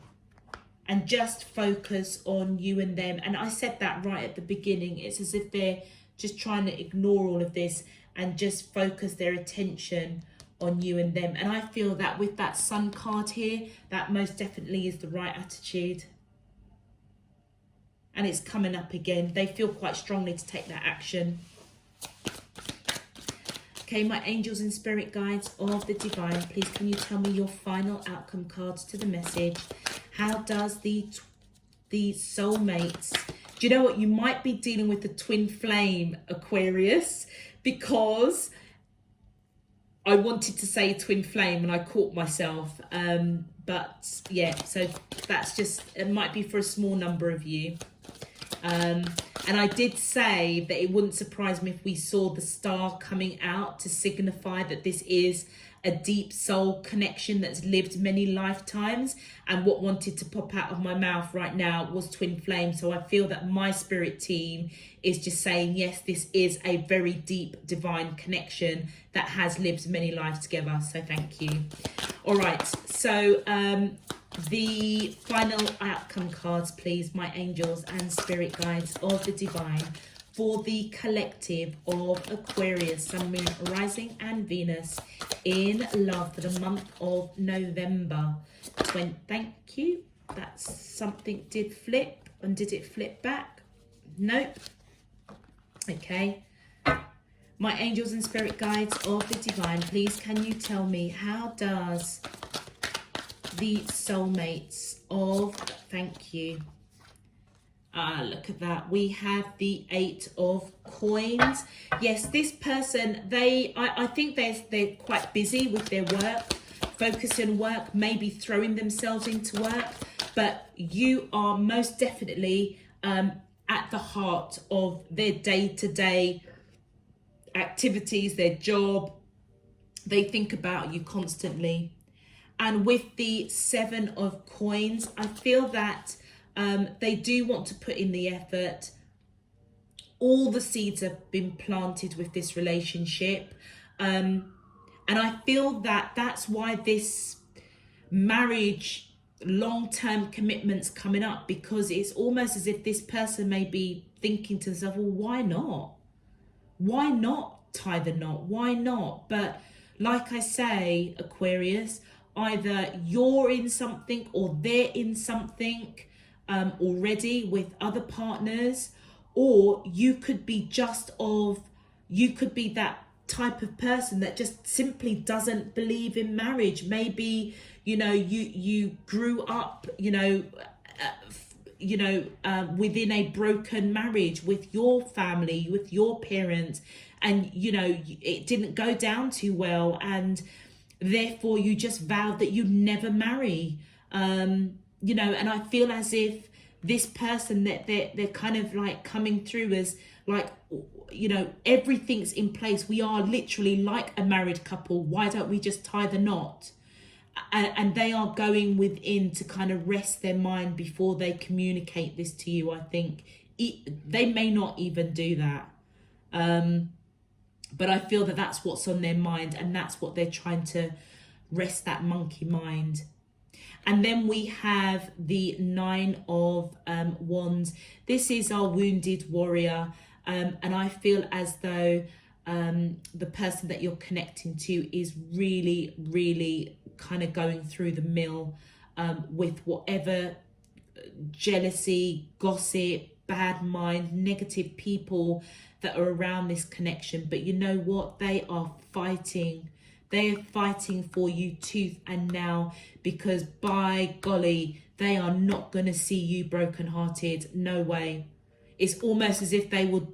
and just focus on you and them. And I said that right at the beginning. It's as if they're just trying to ignore all of this and just focus their attention on you and them. And I feel that with that Sun card here, that most definitely is the right attitude. And it's coming up again. They feel quite strongly to take that action. Okay, my angels and spirit guides of the divine, please can you tell me your final outcome cards to the message? How does the soulmates, do you know what, you might be dealing with the twin flame, Aquarius, because I wanted to say twin flame and I caught myself. But yeah, so that's just, it might be for a small number of you. And I did say that it wouldn't surprise me if we saw the star coming out to signify that this is a deep soul connection that's lived many lifetimes. And what wanted to pop out of my mouth right now was twin flame. So I feel that my spirit team is just saying, yes, this is a very deep divine connection that has lived many lives together. So thank you. All right, so the final outcome cards, please, my angels and spirit guides of the divine, for the collective of Aquarius, Sun, Moon, Rising and Venus in love for the month of November. Thank you. That's something did flip. And did it flip back? Nope. Okay. My angels and spirit guides of the divine, please can you tell me, how does the soulmates of, thank you, look at that, we have the 8 of coins. Yes, this person, I think they're quite busy with their work, focusing on work, maybe throwing themselves into work, but you are most definitely at the heart of their day-to-day activities, their job. They think about you constantly. And with the 7 of coins, I feel that they do want to put in the effort. All the seeds have been planted with this relationship. And I feel that that's why this marriage, long-term commitment's coming up, because it's almost as if this person may be thinking to themselves, well, why not? Why not tie the knot? Why not? But like I say, Aquarius, either you're in something or they're in something already with other partners, or you could be you could be that type of person that just simply doesn't believe in marriage. Maybe, you know, you grew up, within a broken marriage with your family, with your parents, and, you know, it didn't go down too well, and therefore you just vowed that you'd never marry. And I feel as if this person, that they're kind of like coming through as like, you know, everything's in place. We are literally like a married couple. Why don't we just tie the knot? And they are going within to kind of rest their mind before they communicate this to you. I think they may not even do that. But I feel that that's what's on their mind, and that's what they're trying to rest that monkey mind. And then we have the 9 of Wands. This is our wounded warrior. And I feel as though the person that you're connecting to is really, really kind of going through the mill with whatever jealousy, gossip, bad mind, negative people that are around this connection. But you know what? They are fighting. They are fighting for you tooth and nail, because by golly, they are not going to see you brokenhearted. No way. It's almost as if they would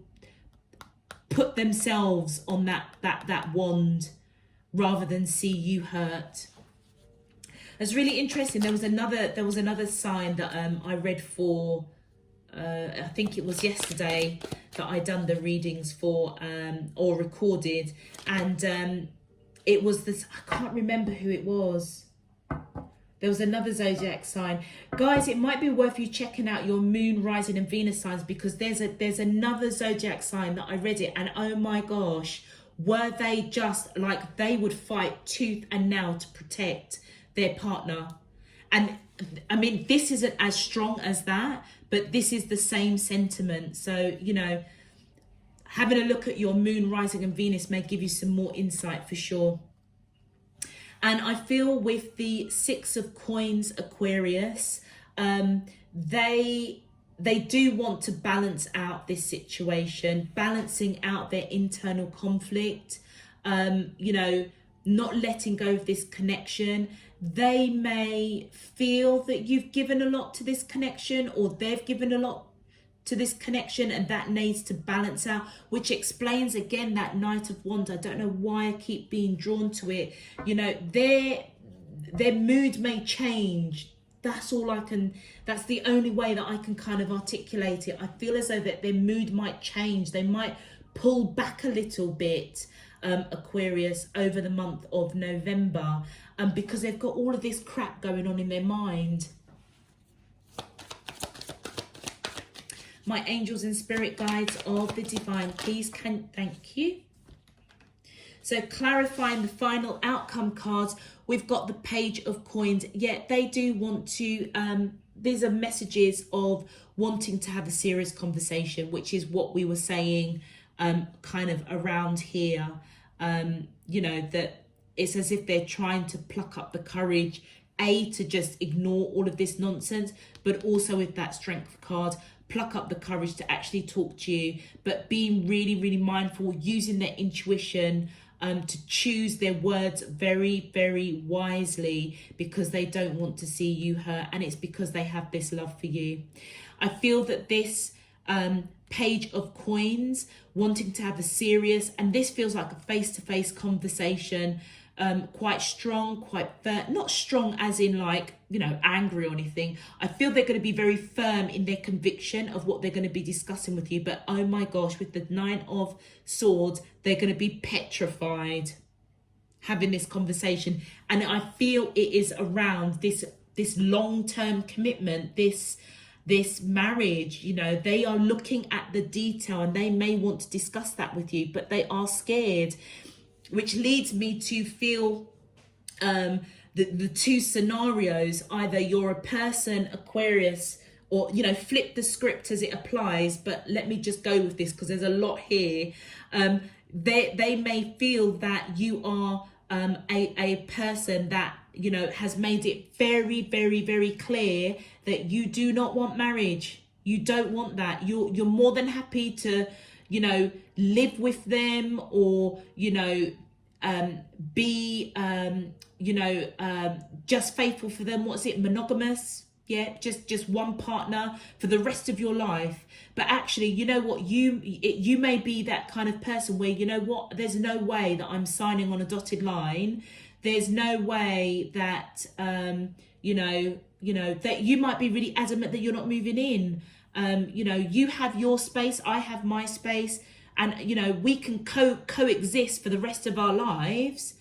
put themselves on that wand rather than see you hurt. It's really interesting. There was another sign that I read for. I think it was yesterday that I done the readings for, or recorded, and it was this. I can't remember who it was. There was another zodiac sign, guys. It might be worth you checking out your moon, rising, and Venus signs, because there's another zodiac sign that I read it, and oh my gosh, were they just like, they would fight tooth and nail to protect their partner. And I mean, this isn't as strong as that, but this is the same sentiment. So, you know, having a look at your moon, rising, and Venus may give you some more insight for sure. And I feel with the Six of Coins, Aquarius, they do want to balance out this situation, balancing out their internal conflict, you know, not letting go of this connection. They may feel that you've given a lot to this connection, or they've given a lot to this connection, and that needs to balance out, which explains again that Knight of Wands. I don't know why I keep being drawn to it. You know, their mood may change. That's the only way that I can kind of articulate it. I feel as though that their mood might change. They might pull back a little bit, Aquarius, over the month of November, because they've got all of this crap going on in their mind. My angels and spirit guides of the divine, please thank you. So clarifying the final outcome cards, we've got the Page of Coins. Yeah, they do want to, these are messages of wanting to have a serious conversation, which is what we were saying kind of around here. You know, that it's as if they're trying to pluck up the courage, to just ignore all of this nonsense, but also with that Strength card, pluck up the courage to actually talk to you, but being really, really mindful, using their intuition to choose their words very, very wisely, because they don't want to see you hurt, and it's because they have this love for you. I feel that this Page of Coins, wanting to have a serious, and this feels like a face-to-face conversation, quite strong, quite firm, not strong as in like, you know, angry or anything. I feel they're going to be very firm in their conviction of what they're going to be discussing with you. But oh my gosh, with the Nine of Swords, they're going to be petrified having this conversation. And I feel it is around this long-term commitment, this marriage. You know, they are looking at the detail, and they may want to discuss that with you, but they are scared, which leads me to feel the two scenarios. Either you're a person, Aquarius, or, you know, flip the script as it applies, but let me just go with this because there's a lot here. They may feel that you are a person that, you know, has made it very, very, very clear that you do not want marriage. You don't want that. You're more than happy to, you know, live with them, or, you know, be, you know, just faithful for them. What's it? Monogamous. Yeah, just one partner for the rest of your life. But actually, you know what? You may be that kind of person where, you know what? There's no way that I'm signing on a dotted line. There's no way that, you know, that you might be really adamant that you're not moving in. You know, you have your space, I have my space, and, you know, we can coexist for the rest of our lives.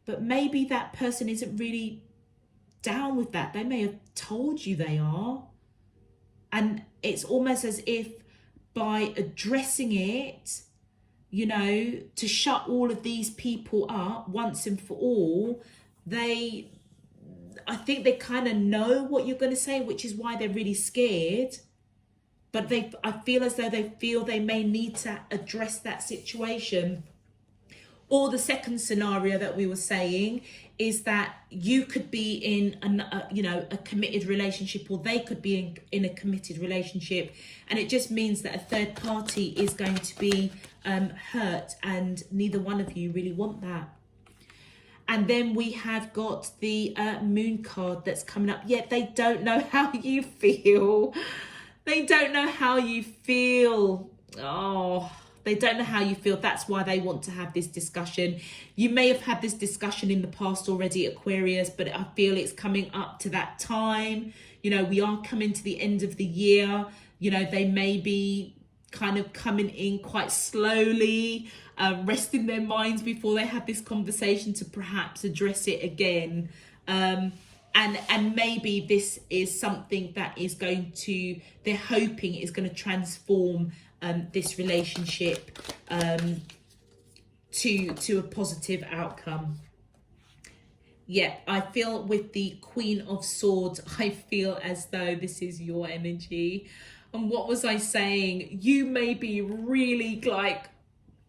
But maybe that person isn't really down with that. They may have told you they are. And it's almost as if by addressing it, you know, to shut all of these people up once and for all, I think they kind of know what you're going to say, which is why they're really scared. But I feel as though they feel they may need to address that situation. Or the second scenario that we were saying is that you could be in a committed relationship, or they could be in a committed relationship, and it just means that a third party is going to be hurt, and neither one of you really want that. And then we have got the moon card that's coming up. Yet they don't know how you feel. They don't know how you feel. Oh, they don't know how you feel. That's why they want to have this discussion. You may have had this discussion in the past already, Aquarius, but I feel it's coming up to that time. You know, we are coming to the end of the year. You know, they may be kind of coming in quite slowly, resting their minds before they have this conversation to perhaps address it again. And maybe this is something that is going to, they're hoping is going to transform this relationship to a positive outcome. Yeah, I feel with the Queen of Swords, I feel as though this is your energy. And what was I saying? You may be really like,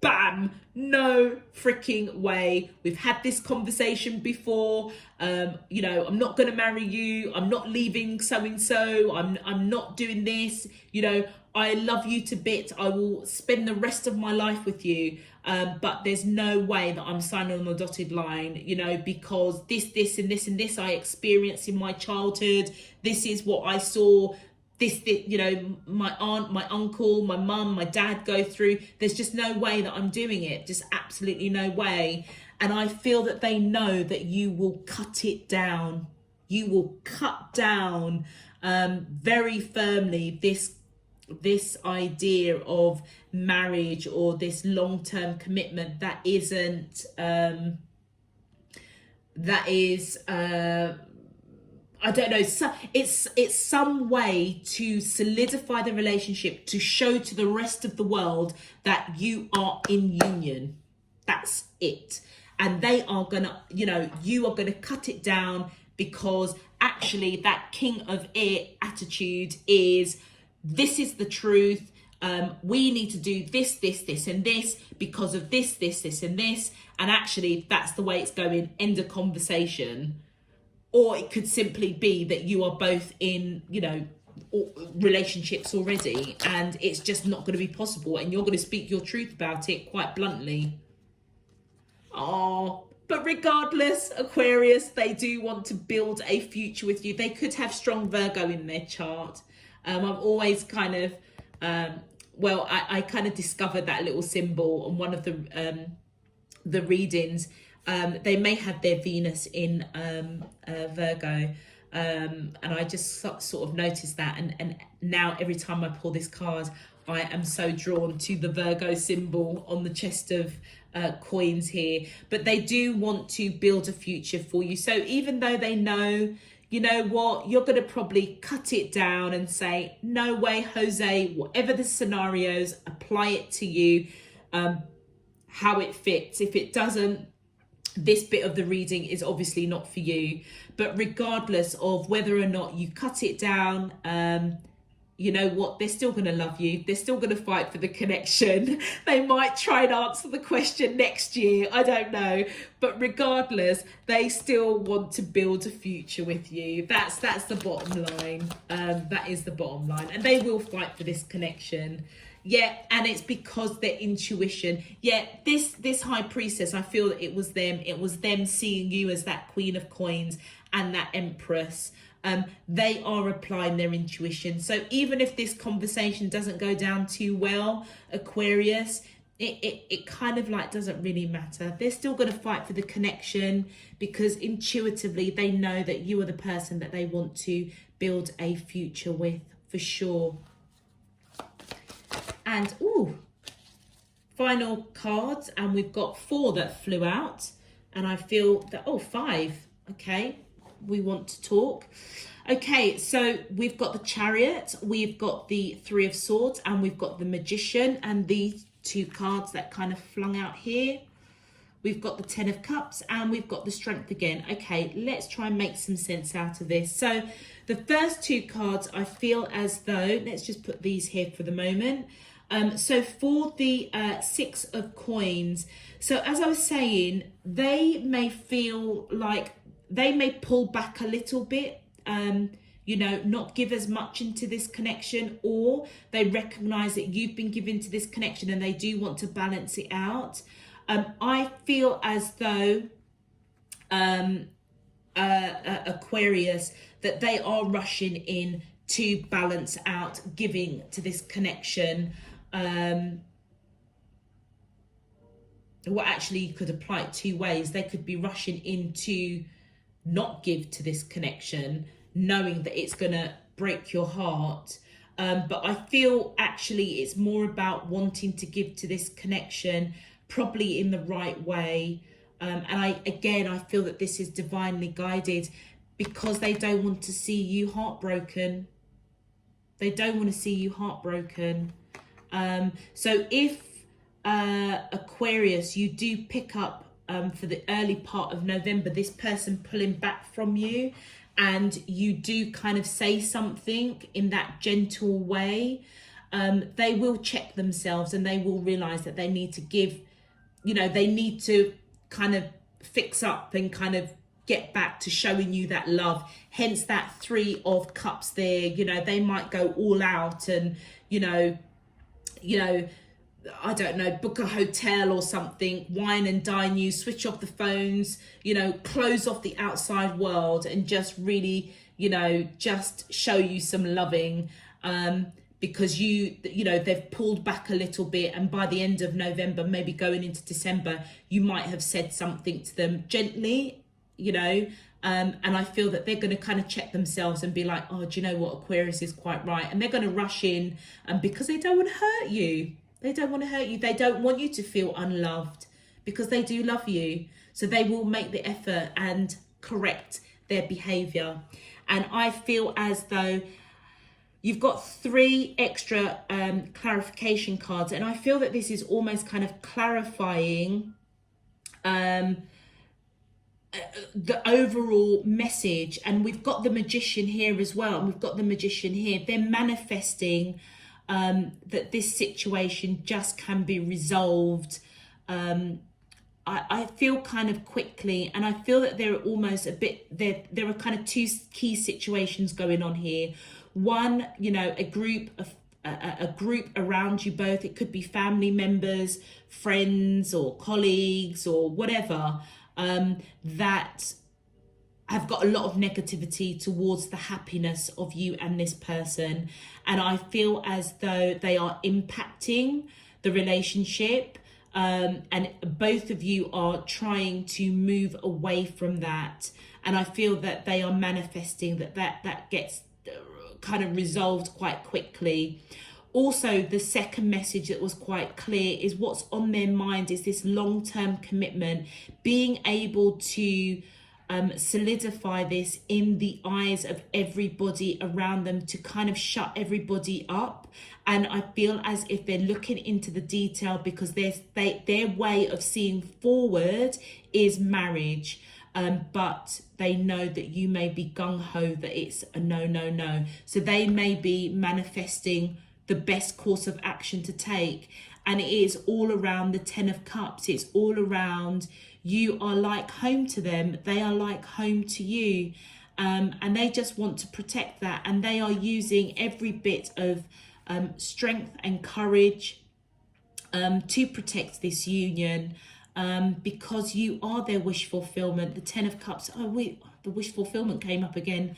bam, no freaking way. We've had this conversation before. You know, I'm not going to marry you. I'm not leaving so-and-so. I'm not doing this. You know, I love you to bits. I will spend the rest of my life with you. But there's no way that I'm signing on the dotted line, you know, because this and this I experienced in my childhood. This is what I saw. This, you know, my aunt, my uncle, my mum, my dad go through. There's just no way that I'm doing it. Just absolutely no way. And I feel that they know that you will cut it down. You will cut down very firmly this idea of marriage or this long-term commitment that isn't I don't know, so it's some way to solidify the relationship, to show to the rest of the world that you are in union. That's it. And they are gonna, you know, you are gonna cut it down, because actually that King of Air attitude is, this is the truth. We need to do this, and this because of this, and this. And actually that's the way it's going. End of conversation. Or it could simply be that you are both in, you know, relationships already, and it's just not going to be possible, and you're going to speak your truth about it quite bluntly. Oh, but regardless, Aquarius, they do want to build a future with you. They could have strong Virgo in their chart. I'm always kind of, I kind of discovered that little symbol on one of the readings. They may have their Venus in Virgo, and I just sort of noticed that, and now every time I pull this card, I am so drawn to the Virgo symbol on the chest of coins here. But they do want to build a future for you. So even though they know, you know what, you're going to probably cut it down and say, no way, Jose, whatever the scenarios, apply it to you, how it fits. If it doesn't, this bit of the reading is obviously not for you. But regardless of whether or not you cut it down, you know what, they're still going to love you. They're still going to fight for the connection. They might try and answer the question next year, I don't know. But regardless, they still want to build a future with you. That's the bottom line. That is the bottom line. And they will fight for this connection. Yeah, and it's because their intuition. Yeah, this High Priestess, I feel that it was them seeing you as that Queen of Coins and that Empress. They are applying their intuition. So even if this conversation doesn't go down too well, Aquarius, it kind of like doesn't really matter. They're still going to fight for the connection, because intuitively they know that you are the person that they want to build a future with, for sure. And final cards, and we've got 4 that flew out, and I feel that 5. Okay, we want to talk. Okay, so we've got the Chariot, we've got the 3 of Swords, and we've got the Magician, and these 2 cards that kind of flung out here. We've got the 10 of Cups, and we've got the Strength again. Okay, let's try and make some sense out of this. So the first 2 cards, I feel as though, let's just put these here for the moment. So for the Six of Coins, so as I was saying, they may feel like they may pull back a little bit, you know, not give as much into this connection, or they recognize that you've been given to this connection and they do want to balance it out. I feel as though Aquarius, that they are rushing in to balance out giving to this connection. Well, actually, you could apply it two ways. They could be rushing in to not give to this connection, knowing that it's going to break your heart. But I feel actually it's more about wanting to give to this connection, probably in the right way. And I feel that this is divinely guided, because they don't want to see you heartbroken. They don't want to see you heartbroken. So if Aquarius, you do pick up for the early part of November, this person pulling back from you, and you do kind of say something in that gentle way, they will check themselves and they will realize that they need to give, you know, they need to kind of fix up and kind of get back to showing you that love. Hence that Three of Cups there. You know, they might go all out and, you know, I don't know, book a hotel or something, wine and dine you, switch off the phones, you know, close off the outside world and just really, you know, just show you some loving, because you know, they've pulled back a little bit, and by the end of November, maybe going into December, you might have said something to them gently, you know, and I feel that they're going to kind of check themselves and be like, oh, do you know what, Aquarius is quite right, and they're going to rush in, because they don't want to hurt you. They don't want to hurt you. They don't want you to feel unloved, because they do love you. So they will make the effort and correct their behavior. And I feel as though you've got 3 extra clarification cards. And I feel that this is almost kind of clarifying the overall message. And we've got the Magician here as well. And we've got the Magician here. They're manifesting that this situation just can be resolved. I feel kind of quickly, and I feel that there are almost a bit, there are kind of 2 key situations going on here. One, you know, a group around you both. It could be family members, friends, or colleagues, or whatever, that have got a lot of negativity towards the happiness of you and this person. And I feel as though they are impacting the relationship, and both of you are trying to move away from that. And I feel that they are manifesting that gets kind of resolved quite quickly. Also, the second message that was quite clear is what's on their mind is this long-term commitment, being able to solidify this in the eyes of everybody around them, to kind of shut everybody up. And I feel as if they're looking into the detail, because their way of seeing forward is marriage. But they know that you may be gung-ho that it's a no. So they may be manifesting the best course of action to take. And it is all around the 10 of Cups. It's all around, you are like home to them. They are like home to you. And they just want to protect that. And they are using every bit of strength and courage to protect this union. Because you are their wish fulfillment. The 10 of Cups, the wish fulfillment came up again.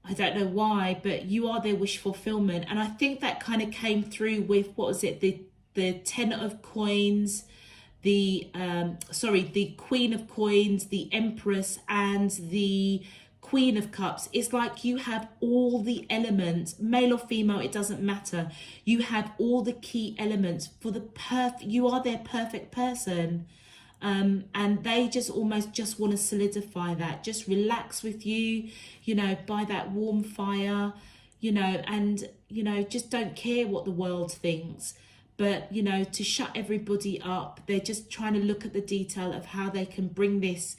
I don't know why, but you are their wish fulfillment. And I think that kind of came through with, what was it, the 10 of Coins, the Queen of Coins, the Empress, and the Queen of Cups. It's like you have all the elements, male or female, it doesn't matter. You have all the key elements for you are their perfect person. And they just almost just want to solidify that, just relax with you, you know, by that warm fire, you know, and, you know, just don't care what the world thinks. But, you know, to shut everybody up, they're just trying to look at the detail of how they can bring this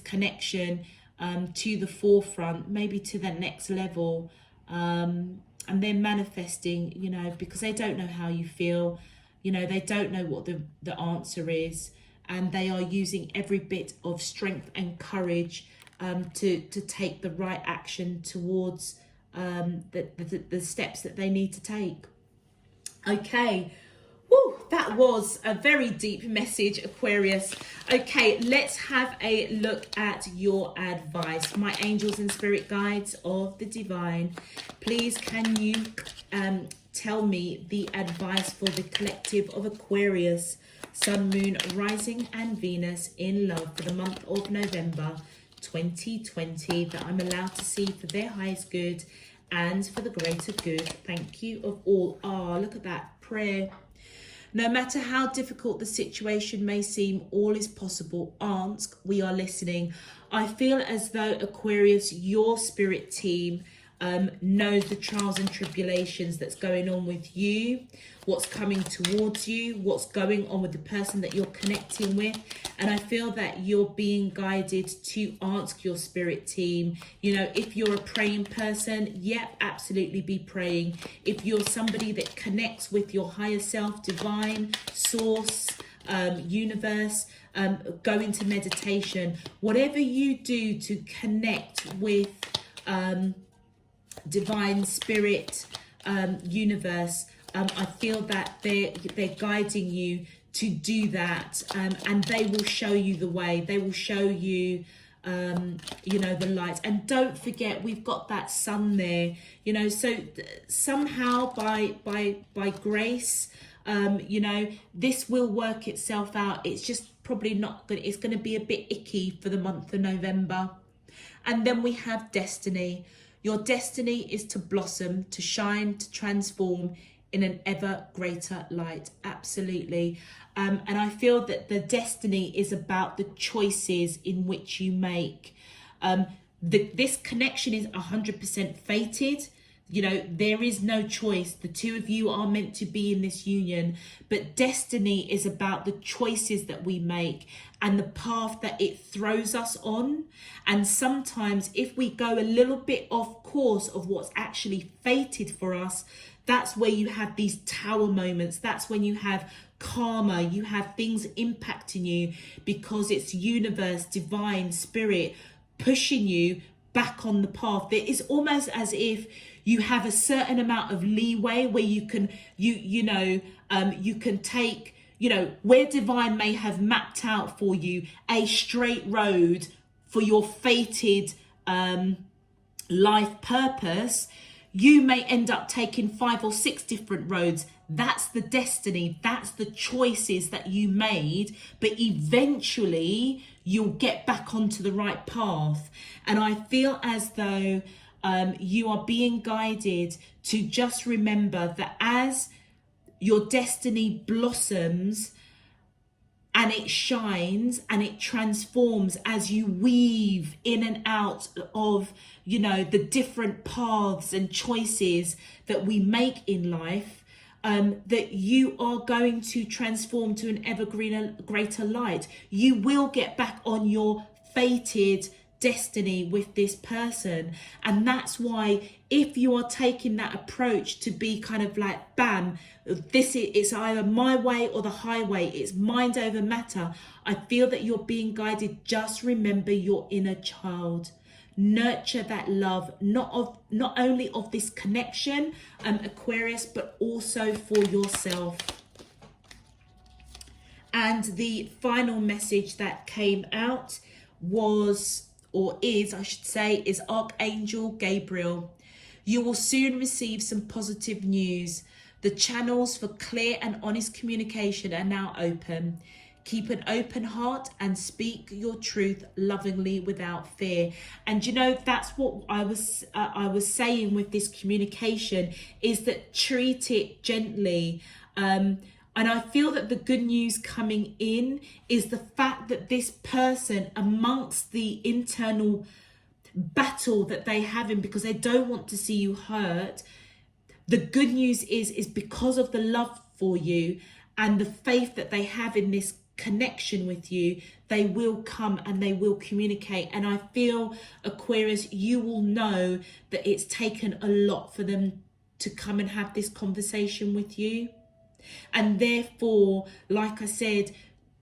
connection to the forefront, maybe to the next level. and they're manifesting, you know, because they don't know how you feel, you know, they don't know what the answer is, and they are using every bit of strength and courage to take the right action towards the steps that they need to take. Okay. Woo, that was a very deep message, Aquarius. Okay, let's have a look at your advice. My angels and spirit guides of the divine, please can you tell me the advice for the collective of Aquarius, Sun, Moon, Rising and Venus in love for the month of November 2020 that I'm allowed to see for their highest good and for the greater good. Thank you of all. Ah, look at that prayer. No matter how difficult the situation may seem, all is possible. Ask, we are listening. I feel as though, Aquarius, your spirit team knows the trials and tribulations that's going on with you, what's coming towards you, what's going on with the person that you're connecting with. And I feel that you're being guided to ask your spirit team, you know, if you're a praying person, yep, absolutely be praying. If you're somebody that connects with your higher self, divine, source, universe, go into meditation. Whatever you do to connect with divine spirit, universe, I feel that they're guiding you to do that, and they will show you the way. They will show you you know, the light. And don't forget, we've got that sun there, you know, so somehow by grace, you know, this will work itself out. It's just probably not good. It's going to be a bit icky for the month of November. And then we have destiny. Your destiny is to blossom, to shine, to transform in an ever greater light. Absolutely. And I feel that the destiny is about the choices in which you make. This connection is 100% fated. You know, there is no choice. The two of you are meant to be in this union, but destiny is about the choices that we make and the path that it throws us on. And sometimes if we go a little bit off course of what's actually fated for us, that's where you have these tower moments. That's when you have karma, you have things impacting you because it's universe, divine, spirit pushing you back on the path. It is almost as if you have a certain amount of leeway where you can, you can take, you know, where divine may have mapped out for you a straight road for your fated life purpose, you may end up taking 5 or 6 different roads. That's the destiny. That's the choices that you made. But eventually you'll get back onto the right path. And I feel as though you are being guided to just remember that as your destiny blossoms and it shines and it transforms as you weave in and out of, you know, the different paths and choices that we make in life, that you are going to transform to an ever greater light. You will get back on your fated destiny with this person. And that's why if you are taking that approach to be kind of like, bam, it's either my way or the highway, it's mind over matter, I feel that you're being guided. Just remember your inner child. Nurture that love, not only of this connection, Aquarius, but also for yourself. And the final message that came out was, or is, I should say, is Archangel Gabriel. You will soon receive some positive news. The channels for clear and honest communication are now open. Keep an open heart and speak your truth lovingly without fear. And you know, that's what I was saying with this communication, is that treat it gently. And I feel that the good news coming in is the fact that this person, amongst the internal battle that they have in, because they don't want to see you hurt, the good news is because of the love for you and the faith that they have in this connection with you, they will come and they will communicate. And I feel, Aquarius, you will know that it's taken a lot for them to come and have this conversation with you. And therefore, like I said,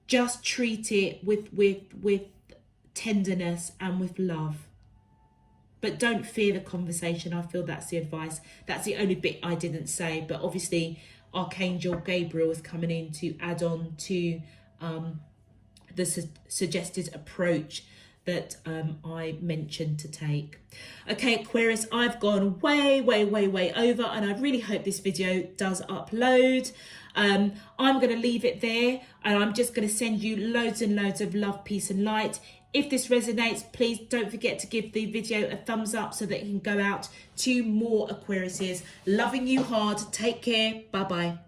just treat it with tenderness and with love. But don't fear the conversation. I feel that's the advice. That's the only bit I didn't say. But obviously, Archangel Gabriel is coming in to add on to the suggested approach that I mentioned to take. Okay, Aquarius, I've gone way over, and I really hope this video does upload. I'm going to leave it there, and I'm just going to send you loads and loads of love, peace and light. If this resonates, please don't forget to give the video a thumbs up so that it can go out to more Aquariuses. Loving you hard. Take care. Bye-bye.